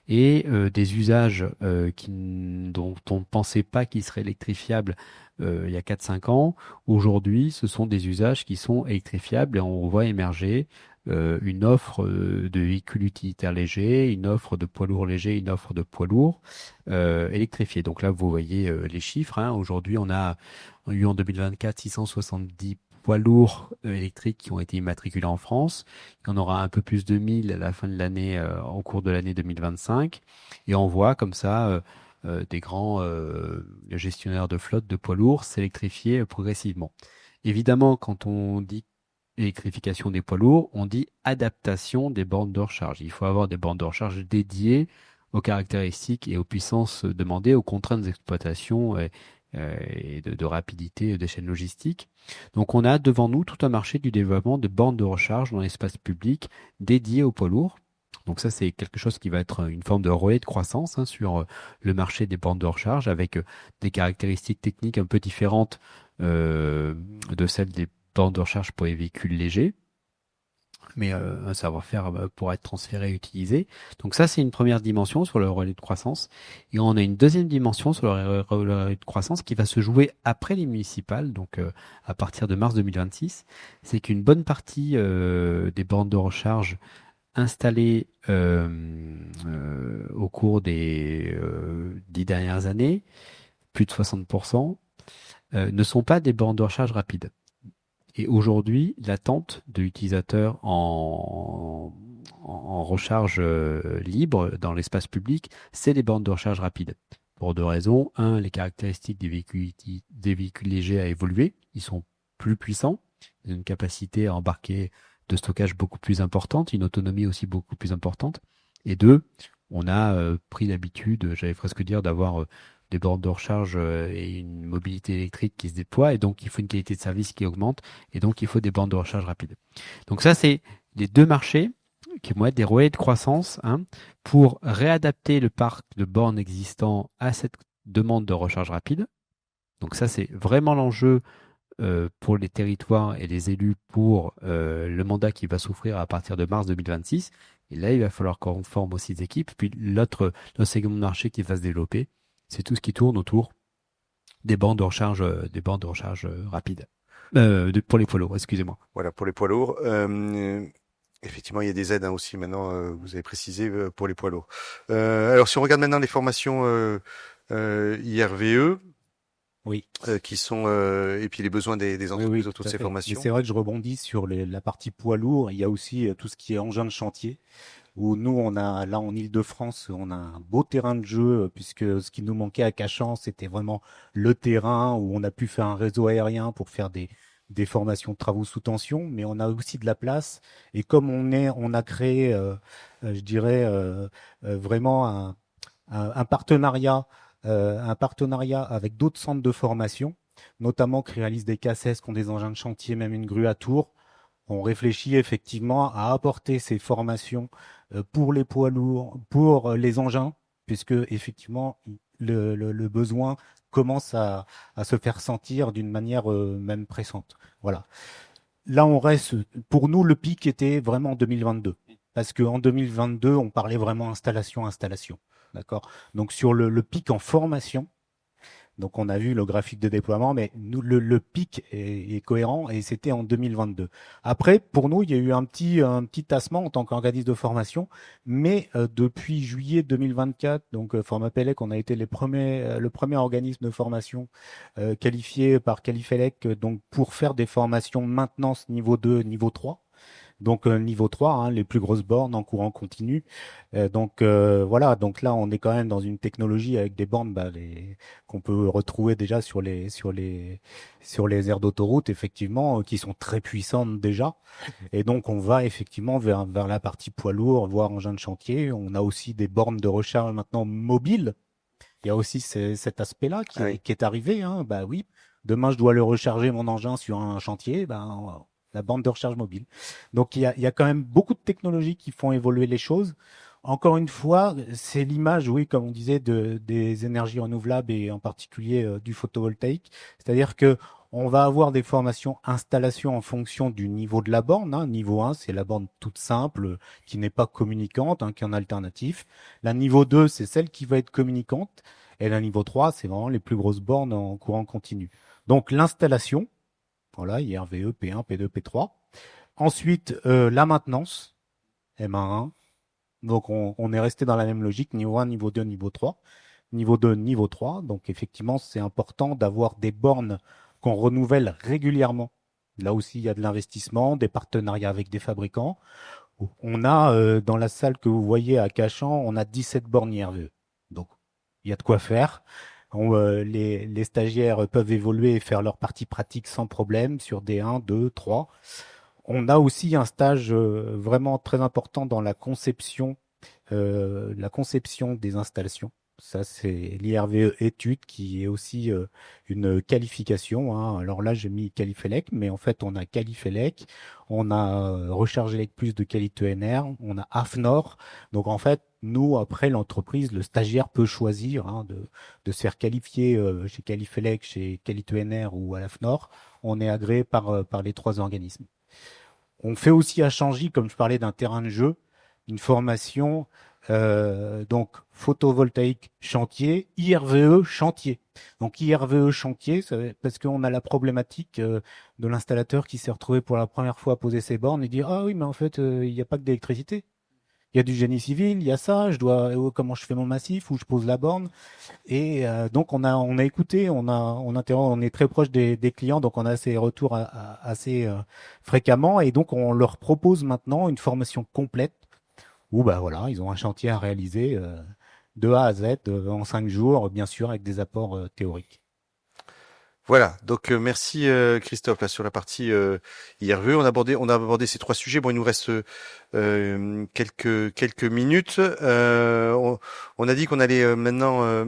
et des usages dont on ne pensait pas qu'ils seraient électrifiables il y a 4-5 ans, aujourd'hui ce sont des usages qui sont électrifiables et on voit émerger une offre de véhicules utilitaires légers, une offre de poids lourds légers, une offre de poids lourds électrifiés. Donc là, vous voyez les chiffres. Hein. Aujourd'hui, on a eu en 2024 670 poids lourds électriques qui ont été immatriculés en France. Il y en aura un peu plus de 1000 à la fin de l'année, au cours de l'année 2025. Et on voit comme ça des grands gestionnaires de flotte de poids lourds s'électrifier progressivement. Évidemment, quand on dit électrification des poids lourds, on dit adaptation des bornes de recharge. Il faut avoir des bornes de recharge dédiées aux caractéristiques et aux puissances demandées, aux contraintes d'exploitation et de rapidité des chaînes logistiques. Donc on a devant nous tout un marché du développement de bornes de recharge dans l'espace public dédiées aux poids lourds. Donc ça, c'est quelque chose qui va être une forme de relais de croissance sur le marché des bornes de recharge avec des caractéristiques techniques un peu différentes de celles des bornes de recharge pour les véhicules légers, mais un savoir-faire pourra être transféré et utilisé. Donc ça, c'est une première dimension sur le relais de croissance. Et on a une deuxième dimension sur le relais de croissance qui va se jouer après les municipales, donc à partir de mars 2026. C'est qu'une bonne partie des bornes de recharge installées au cours des 10 dernières années, plus de 60%, ne sont pas des bornes de recharge rapides. Et aujourd'hui, l'attente de l'utilisateur en recharge libre dans l'espace public, c'est les bornes de recharge rapides. Pour deux raisons. Un, les caractéristiques des véhicules légers a évolué. Ils sont plus puissants. Ils ont une capacité à embarquer de stockage beaucoup plus importante, une autonomie aussi beaucoup plus importante. Et deux, on a pris l'habitude, j'allais presque dire, d'avoir des bornes de recharge et une mobilité électrique qui se déploie, et donc il faut une qualité de service qui augmente, et donc il faut des bornes de recharge rapides. Donc ça, c'est les deux marchés qui vont être des relais de croissance pour réadapter le parc de bornes existant à cette demande de recharge rapide. Donc ça, c'est vraiment l'enjeu pour les territoires et les élus pour le mandat qui va s'offrir à partir de mars 2026. Et là, il va falloir qu'on forme aussi des équipes. Puis l'autre segment de marché qui va se développer, c'est tout ce qui tourne autour des bandes de recharge rapides. Pour les poids lourds, excusez-moi. Voilà, pour les poids lourds. Effectivement, il y a des aides aussi maintenant, vous avez précisé, pour les poids lourds. Alors, si on regarde maintenant les formations IRVE, oui, qui sont et puis les besoins des entreprises autour de ces formations. Mais c'est vrai que je rebondis sur la partie poids lourd. Il y a aussi tout ce qui est engin de chantier, où nous, on a là en Île-de-France, on a un beau terrain de jeu, puisque ce qui nous manquait à Cachan, c'était vraiment le terrain où on a pu faire un réseau aérien pour faire des formations de travaux sous tension, mais on a aussi de la place. Et comme on a créé, je dirais, vraiment un partenariat avec d'autres centres de formation, notamment qui réalisent des cassettes, qui ont des engins de chantier, même une grue à tour. On réfléchit effectivement à apporter ces formations pour les poids lourds, pour les engins, puisque effectivement le besoin commence à se faire sentir d'une manière même pressante. Voilà. Là, on reste. Pour nous, le pic était vraiment en 2022, parce qu'en 2022, on parlait vraiment installation. D'accord. Donc sur le pic en formation, donc on a vu le graphique de déploiement, mais nous le pic est cohérent et c'était en 2022. Après, pour nous, il y a eu un petit tassement en tant qu'organisme de formation, mais depuis juillet 2024, donc Formapelec, on a été le premier organisme de formation qualifié par Qualifelec, donc pour faire des formations maintenance niveau 2, niveau 3. Donc niveau 3, les plus grosses bornes en courant continu. Donc voilà, donc là on est quand même dans une technologie avec des bornes qu'on peut retrouver déjà sur les aires d'autoroute, effectivement, qui sont très puissantes déjà. Et donc on va effectivement vers la partie poids lourd, voire engin de chantier. On a aussi des bornes de recharge maintenant mobiles. Il y a aussi cet aspect-là qui est arrivé. Bah oui, demain je dois le recharger mon engin sur un chantier. La borne de recharge mobile. Donc il y a quand même beaucoup de technologies qui font évoluer les choses. Encore une fois, c'est l'image, oui, comme on disait, des énergies renouvelables et en particulier du photovoltaïque. C'est-à-dire que on va avoir des formations installation en fonction du niveau de la borne. Hein. Niveau 1, c'est la borne toute simple, qui n'est pas communicante, hein, qui est en alternatif. La niveau 2, c'est celle qui va être communicante. Et la niveau 3, c'est vraiment les plus grosses bornes en courant continu. Donc l'installation, voilà, IRVE, P1, P2, P3. Ensuite, la maintenance, M1. Donc on est resté dans la même logique, niveau 1, niveau 2, niveau 3. Niveau 2, niveau 3. Donc effectivement, c'est important d'avoir des bornes qu'on renouvelle régulièrement. Là aussi, il y a de l'investissement, des partenariats avec des fabricants. On a, dans la salle que vous voyez à Cachan, on a 17 bornes IRVE. Donc, il y a de quoi faire. Les stagiaires peuvent évoluer et faire leur partie pratique sans problème sur des 1, 2, 3. On a aussi un stage vraiment très important dans la conception des installations. Ça, c'est l'IRVE étude qui est aussi une qualification. Hein. Alors là, j'ai mis Qualifelec, mais en fait, on a Qualifelec, on a Recharge Elec Plus de Quali-ENR, on a AFNOR. Donc en fait, nous, après l'entreprise, le stagiaire peut choisir hein, de se faire qualifier chez Qualifelec, chez Quali-ENR ou à l'AFNOR. On est agréé par les 3 organismes. On fait aussi à Changy, comme je parlais d'un terrain de jeu, une formation donc photovoltaïque chantier, IRVE chantier. Donc IRVE chantier, parce qu'on a la problématique de l'installateur qui s'est retrouvé pour la première fois à poser ses bornes et dire ah oui mais en fait il n'y a pas que d'électricité. Il y a du génie civil, il y a ça, comment je fais mon massif, où je pose la borne. Et donc on a écouté, on est très proche des clients, donc on a ces retours assez fréquemment, et donc on leur propose maintenant une formation complète où bah voilà, ils ont un chantier à réaliser de A à Z en 5 jours, bien sûr avec des apports théoriques. Voilà, donc merci Christophe là sur la partie IRVE. On a abordé ces 3 sujets. Bon, il nous reste quelques minutes. On a dit qu'on allait maintenant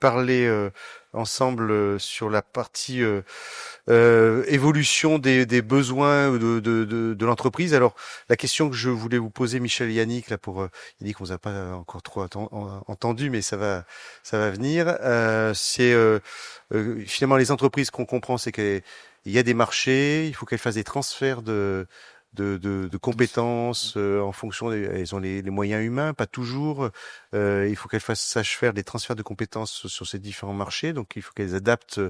parler ensemble sur la partie évolution des besoins de l'entreprise. Alors la question que je voulais vous poser, Michel et Yannick, là Yannick, on vous a pas encore trop entendu, mais ça va venir. C'est finalement les entreprises qu'on comprend, c'est qu'il y a des marchés, il faut qu'elles fassent des transferts de compétences en fonction elles ont les moyens humains, pas toujours. Il faut qu'elles sachent faire des transferts de compétences sur ces différents marchés, donc il faut qu'elles adaptent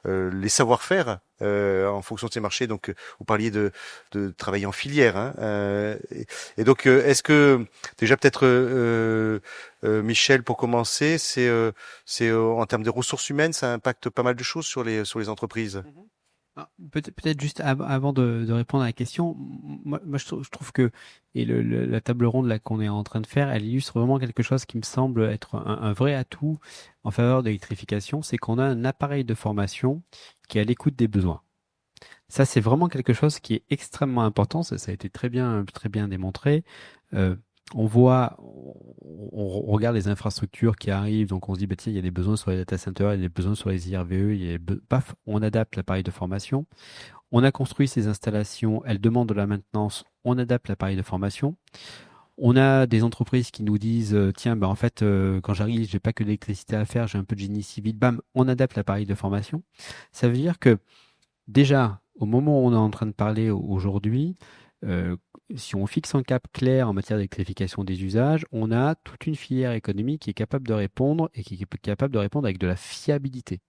les savoir-faire en fonction de ces marchés. Donc vous parliez de travailler en filière, hein, et donc est-ce que déjà peut-être Michel, pour commencer, c'est en termes de ressources humaines, ça impacte pas mal de choses sur les entreprises. Peut-être juste avant de répondre à la question, moi je trouve que la table ronde là qu'on est en train de faire, elle illustre vraiment quelque chose qui me semble être un vrai atout en faveur de l'électrification, c'est qu'on a un appareil de formation qui est à l'écoute des besoins. Ça, c'est vraiment quelque chose qui est extrêmement important. Ça a été très bien démontré. On regarde les infrastructures qui arrivent, donc on se dit, bah, tiens, il y a des besoins sur les data centers, il y a des besoins sur les IRVE, paf, on adapte l'appareil de formation. On a construit ces installations, elles demandent de la maintenance, on adapte l'appareil de formation. On a des entreprises qui nous disent, tiens, bah, en fait, quand j'arrive, j'ai pas que de l'électricité à faire, j'ai un peu de génie civil, bam, on adapte l'appareil de formation. Ça veut dire que, déjà, au moment où on est en train de parler aujourd'hui, si on fixe un cap clair en matière d'électrification des usages, on a toute une filière économique qui est capable de répondre et qui est capable de répondre avec de la fiabilité.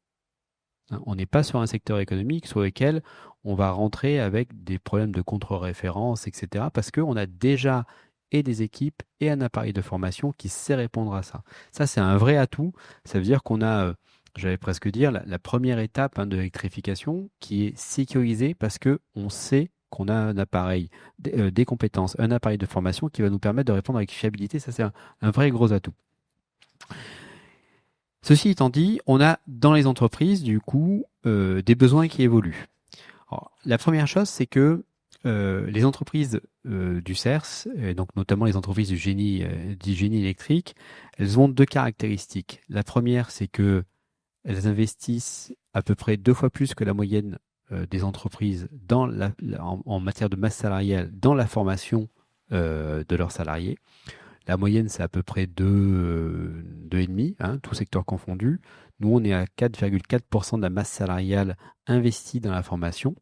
On n'est pas sur un secteur économique sur lequel on va rentrer avec des problèmes de contre-référence, etc. parce qu'on a déjà et des équipes et un appareil de formation qui sait répondre à ça. Ça, c'est un vrai atout. Ça veut dire qu'on a, j'allais presque dire, la première étape de l'électrification qui est sécurisée parce qu'on sait qu'on a un appareil, des compétences, un appareil de formation qui va nous permettre de répondre avec fiabilité. Ça, c'est un vrai gros atout. Ceci étant dit, on a dans les entreprises, du coup, des besoins qui évoluent. Alors, la première chose, c'est que les entreprises du CERS, et donc notamment les entreprises du génie électrique, elles ont 2 caractéristiques. La première, c'est que elles investissent à peu près 2 fois plus que la moyenne des entreprises en matière de masse salariale dans la formation de leurs salariés. La moyenne, c'est à peu près 2,5, tout secteur confondu. Nous, on est à 4,4% de la masse salariale investie dans la formation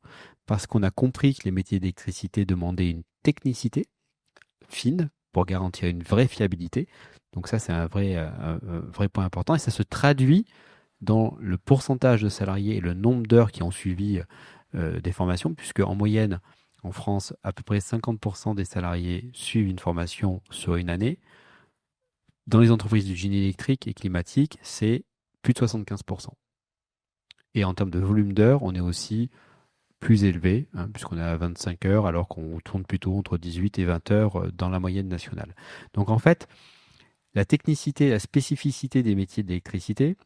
parce qu'on a compris que les métiers d'électricité demandaient une technicité fine pour garantir une vraie fiabilité. Donc ça, c'est un vrai point important et ça se traduit dans le pourcentage de salariés et le nombre d'heures qui ont suivi des formations, puisque en moyenne, en France, à peu près 50% des salariés suivent une formation sur une année. Dans les entreprises du génie électrique et climatique, c'est plus de 75%. Et en termes de volume d'heures, on est aussi plus élevé, puisqu'on est à 25 heures, alors qu'on tourne plutôt entre 18 et 20 heures dans la moyenne nationale. Donc en fait, la technicité, la spécificité des métiers d'électricité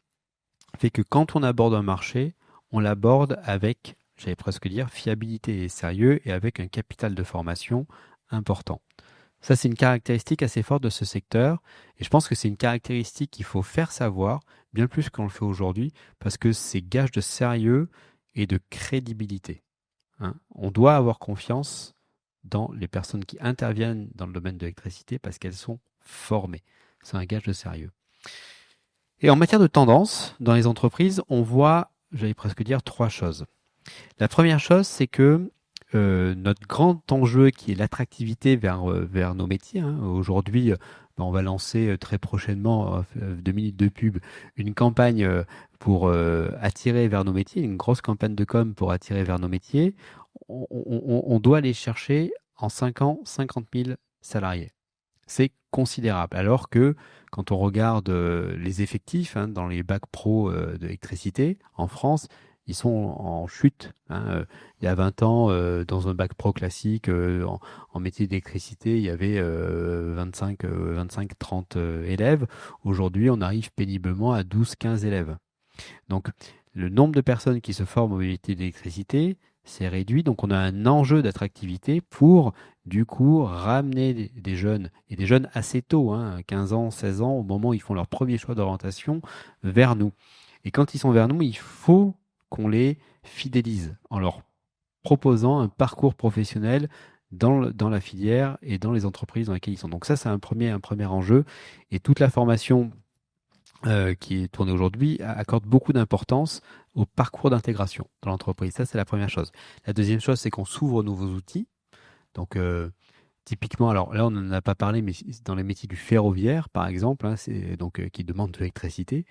fait que quand on aborde un marché, on l'aborde avec, j'allais presque dire, fiabilité et sérieux et avec un capital de formation important. Ça, c'est une caractéristique assez forte de ce secteur et je pense que c'est une caractéristique qu'il faut faire savoir bien plus qu'on le fait aujourd'hui parce que c'est gage de sérieux et de crédibilité. On doit avoir confiance dans les personnes qui interviennent dans le domaine de l'électricité parce qu'elles sont formées. C'est un gage de sérieux. Et en matière de tendance, dans les entreprises, on voit, j'allais presque dire, 3 choses. La première chose, c'est que notre grand enjeu qui est l'attractivité vers nos métiers. Aujourd'hui, on va lancer très prochainement, 2 minutes de pub, une campagne pour attirer vers nos métiers, une grosse campagne de com pour attirer vers nos métiers. On doit aller chercher en 5 ans 50 000 salariés. C'est considérable. Alors que quand on regarde les effectifs dans les bacs pro d'électricité en France, ils sont en chute. Il y a 20 ans, dans un bac pro classique, en métier d'électricité, il y avait 25-30 élèves. Aujourd'hui, on arrive péniblement à 12-15 élèves. Donc, le nombre de personnes qui se forment au métier d'électricité s'est réduit. Donc, on a un enjeu d'attractivité pour, du coup, ramener des jeunes, et des jeunes assez tôt, 15 ans, 16 ans, au moment où ils font leur premier choix d'orientation, vers nous. Et quand ils sont vers nous, il faut qu'on les fidélise en leur proposant un parcours professionnel dans la filière et dans les entreprises dans lesquelles ils sont. Donc ça, c'est un premier enjeu. Et toute la formation qui est tournée aujourd'hui accorde beaucoup d'importance au parcours d'intégration dans l'entreprise. Ça, c'est la première chose. La deuxième chose, c'est qu'on s'ouvre aux nouveaux outils. Donc, typiquement, alors là, on n'en a pas parlé, mais dans les métiers du ferroviaire, par exemple, c'est donc qui demandent de l'électricité,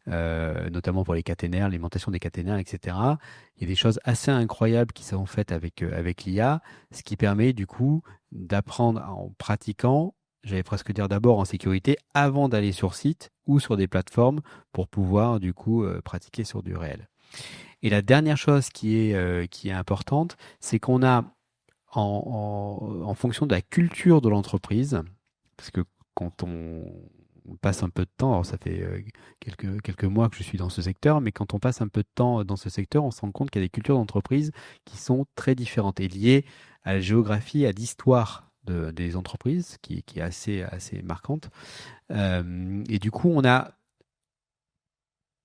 notamment pour les caténaires, l'alimentation des caténaires, etc. Il y a des choses assez incroyables qui sont faites avec l'IA, ce qui permet du coup d'apprendre en pratiquant, j'allais presque dire d'abord en sécurité, avant d'aller sur site ou sur des plateformes pour pouvoir du coup pratiquer sur du réel. Et la dernière chose qui est importante, c'est qu'on a en fonction de la culture de l'entreprise, parce que quand on passe un peu de temps, alors ça fait quelques mois que je suis dans ce secteur, mais quand on passe un peu de temps dans ce secteur, on se rend compte qu'il y a des cultures d'entreprise qui sont très différentes et liées à la géographie, à l'histoire des entreprises, qui est assez marquante. Et du coup, on a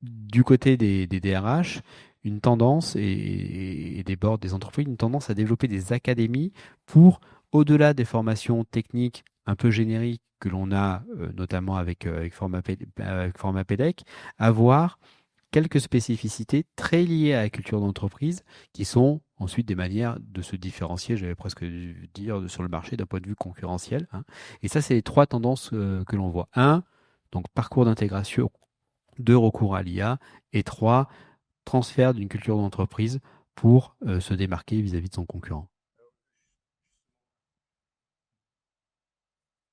du côté des DRH une tendance et des boards des entreprises, une tendance à développer des académies pour, au-delà des formations techniques un peu génériques que l'on a notamment avec Format PEDEC, avoir quelques spécificités très liées à la culture d'entreprise qui sont ensuite des manières de se différencier, j'allais presque dire, sur le marché d'un point de vue concurrentiel. Et ça, c'est les 3 tendances que l'on voit. 1, donc parcours d'intégration, 2, recours à l'IA, et 3, transfert d'une culture d'entreprise pour se démarquer vis-à-vis de son concurrent.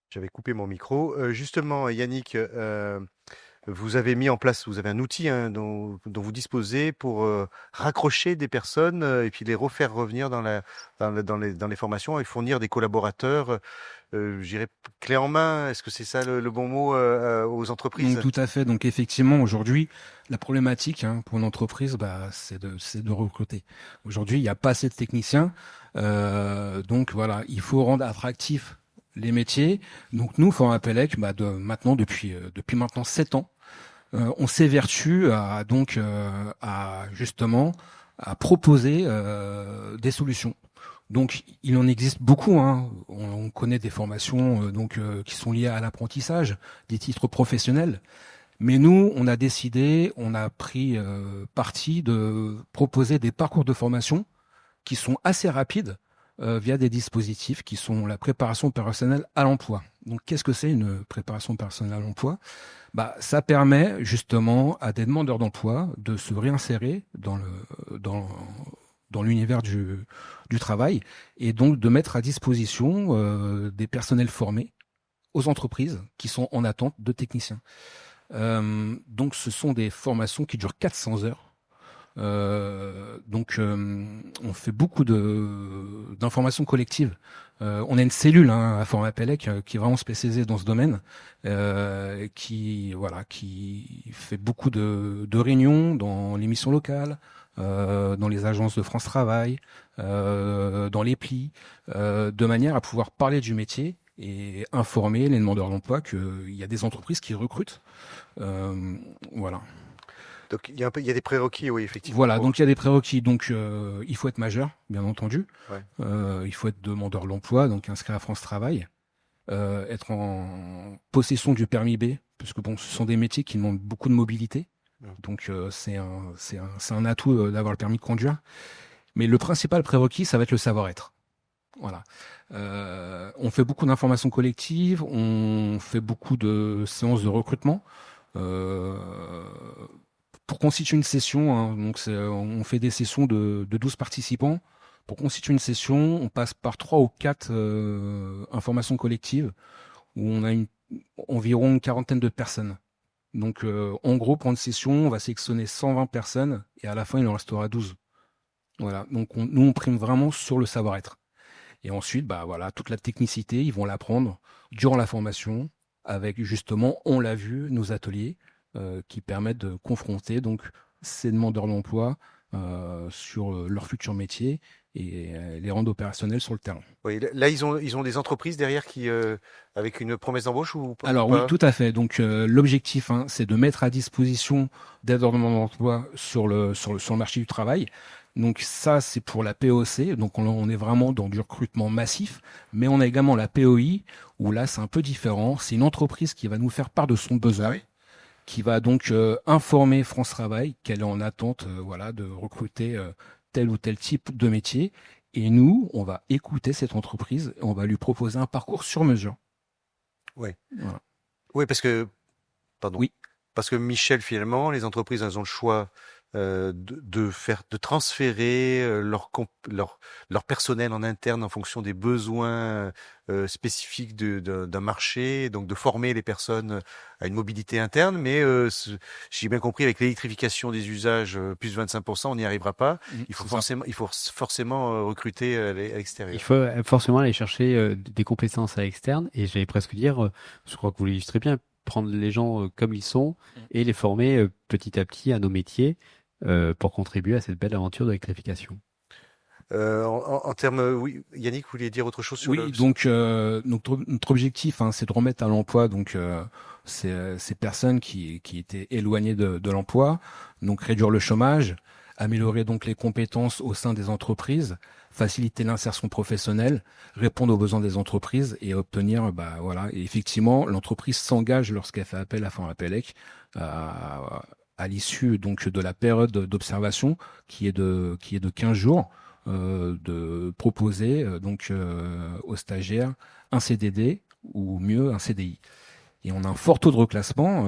J'avais coupé mon micro. Justement, Yannick, vous avez mis en place, vous avez un outil dont vous disposez pour raccrocher des personnes et puis les refaire revenir dans les formations et fournir des collaborateurs, je dirais, clé en main. Est-ce que c'est ça le bon mot aux entreprises? Donc, tout à fait. Donc effectivement, aujourd'hui, la problématique pour une entreprise, c'est de recruter. Aujourd'hui, il n'y a pas assez de techniciens. Donc voilà, il faut rendre attractif les métiers. Donc nous, Format PEDEC, depuis maintenant 7 ans, on s'évertue à justement à proposer des solutions. Donc, il en existe beaucoup. Hein. On connaît des formations qui sont liées à l'apprentissage, des titres professionnels. Mais nous, on a décidé, on a pris parti de proposer des parcours de formation qui sont assez rapides via des dispositifs qui sont la préparation personnelle à l'emploi. Donc, qu'est-ce que c'est une préparation personnelle à l'emploi ? Ça permet justement à des demandeurs d'emploi de se réinsérer dans l'univers du travail et donc de mettre à disposition des personnels formés aux entreprises qui sont en attente de techniciens. Donc ce sont des formations qui durent 400 heures. On fait beaucoup d'informations collectives. On a une cellule à Formapélec qui est vraiment spécialisée dans ce domaine, qui fait beaucoup de réunions dans les missions locales, dans les agences de France Travail, dans les plis, de manière à pouvoir parler du métier et informer les demandeurs d'emploi qu'il y a des entreprises qui recrutent. Voilà. Donc il y a des prérequis, oui, effectivement. Voilà, donc il y a des prérequis. Donc il faut être majeur, bien entendu. Ouais. Il faut être demandeur d'emploi, donc inscrit à France Travail, être en possession du permis B, parce que ce sont des métiers qui demandent beaucoup de mobilité. Donc c'est un atout d'avoir le permis de conduire. Mais le principal prérequis, ça va être le savoir-être. Voilà. On fait beaucoup d'informations collectives, on fait beaucoup de séances de recrutement. Pour constituer une session, on fait des sessions de 12 participants. Pour constituer une session, on passe par 3 ou 4 informations collectives où on a environ une quarantaine de personnes. Donc, en gros, pour une session, on va sélectionner 120 personnes et à la fin, il en restera 12. Voilà. Donc, nous, on prime vraiment sur le savoir-être. Et ensuite, toute la technicité, ils vont l'apprendre durant la formation avec, justement, on l'a vu, nos ateliers qui permettent de confronter donc ces demandeurs d'emploi sur leur futur métier et les rendre opérationnels sur le terrain. Oui, là, ils ont des entreprises derrière qui, avec une promesse d'embauche ou pas? Alors oui, tout à fait. Donc l'objectif, c'est de mettre à disposition des demandeurs d'emploi sur le marché du travail. Donc ça, c'est pour la POC. Donc on est vraiment dans du recrutement massif. Mais on a également la POI, où là, c'est un peu différent. C'est une entreprise qui va nous faire part de son besoin. Oui. Qui va donc informer France Travail qu'elle est en attente de recruter tel ou tel type de métier. Et nous, on va écouter cette entreprise et on va lui proposer un parcours sur mesure. Oui. Voilà. Oui, parce que Michel, finalement, les entreprises, elles ont le choix de transférer leur personnel en interne en fonction des besoins spécifiques d'un marché, donc de former les personnes à une mobilité interne, mais j'ai bien compris, avec l'électrification des usages plus de 25%, on n'y arrivera pas. Il faut forcément recruter à l'extérieur. Il faut forcément aller chercher des compétences à l'externe, et j'allais presque dire, je crois que vous l'illustrez bien, prendre les gens comme ils sont et les former petit à petit à nos métiers pour contribuer à cette belle aventure d'électrification. En termes, oui, Yannick, vous vouliez dire autre chose sur donc notre objectif, c'est de remettre à l'emploi ces personnes qui étaient éloignées de l'emploi, donc réduire le chômage, améliorer donc les compétences au sein des entreprises, faciliter l'insertion professionnelle, répondre aux besoins des entreprises et obtenir, Et effectivement, l'entreprise s'engage lorsqu'elle fait appel à Formapélec à l'issue donc de la période d'observation qui est de 15 jours. De proposer aux stagiaires un CDD ou mieux un CDI. Et on a un fort taux de reclassement.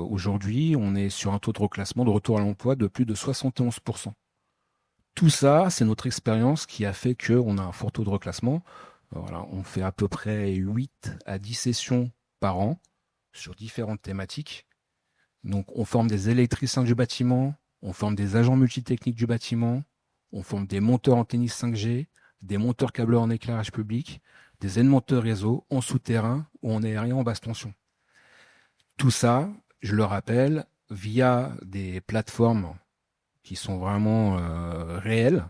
Aujourd'hui, on est sur un taux de reclassement de retour à l'emploi de plus de 71%. Tout ça, c'est notre expérience qui a fait qu'on a un fort taux de reclassement. On fait à peu près 8 à 10 sessions par an sur différentes thématiques. Donc, on forme des électriciens du bâtiment, on forme des agents multitechniques du bâtiment, on forme des monteurs en tennis 5G, des monteurs câbleurs en éclairage public, des aides-monteurs réseau en souterrain ou en aérien en basse tension. Tout ça, je le rappelle, via des plateformes qui sont vraiment réelles,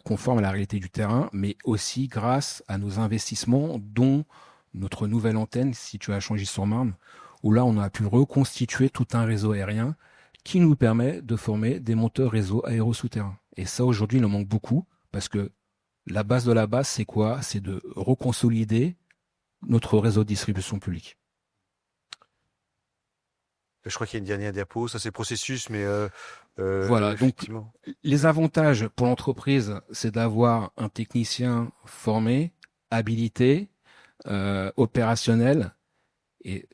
conformes à la réalité du terrain, mais aussi grâce à nos investissements, dont notre nouvelle antenne située à Changy-sur-Marne, où là on a pu reconstituer tout un réseau aérien qui nous permet de former des monteurs réseau aéro-souterrain. Et ça, aujourd'hui, il en manque beaucoup, parce que La base de la base, c'est quoi? C'est de reconsolider notre réseau de distribution publique. Je crois qu'il y a une dernière diapo. Ça, c'est le processus, mais Voilà. Donc, effectivement. les avantages pour l'entreprise, c'est d'avoir un technicien formé, habilité, opérationnel. Et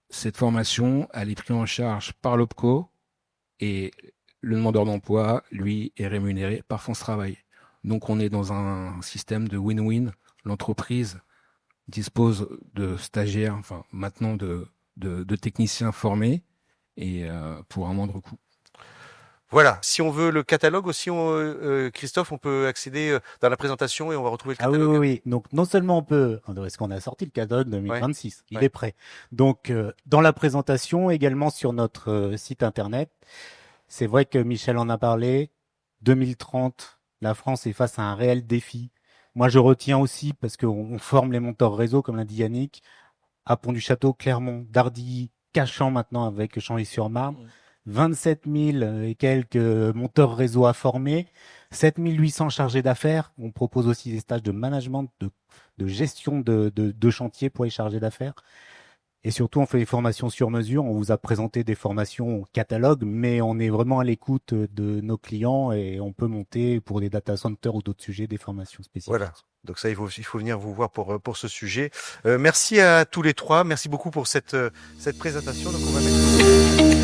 cette formation, elle est prise en charge par l'OPCO et le demandeur d'emploi, lui, est rémunéré par France Travail. Donc, on est dans un système de win-win. L'entreprise dispose de stagiaires, enfin, maintenant de techniciens formés et pour un moindre coût. Voilà. Si on veut le catalogue aussi, Christophe, on peut accéder dans la présentation et on va retrouver le catalogue. Ah oui. Donc, non seulement on peut, est-ce qu'on a sorti le catalogue 2026? Il est prêt. Donc, dans la présentation, également sur notre site internet, c'est vrai que Michel en a parlé. 2030, la France est face à un réel défi. Moi, je retiens aussi, parce qu'on forme les monteurs réseau, comme l'a dit Yannick, à Pont-du-Château, Clermont, Dardilly, Cachan maintenant avec Changy-sur-Marne. 27 000 et quelques monteurs réseau à former, 7 800 chargés d'affaires. On propose aussi des stages de management, de gestion de chantier pour les chargés d'affaires. Et surtout, on fait des formations sur mesure. On vous a présenté des formations catalogue, mais on est vraiment à l'écoute de nos clients et on peut monter pour des data centers ou d'autres sujets des formations spécifiques. Voilà. Donc ça, il faut venir vous voir pour ce sujet. Merci à tous les trois. Merci beaucoup pour cette présentation. Donc on va mettre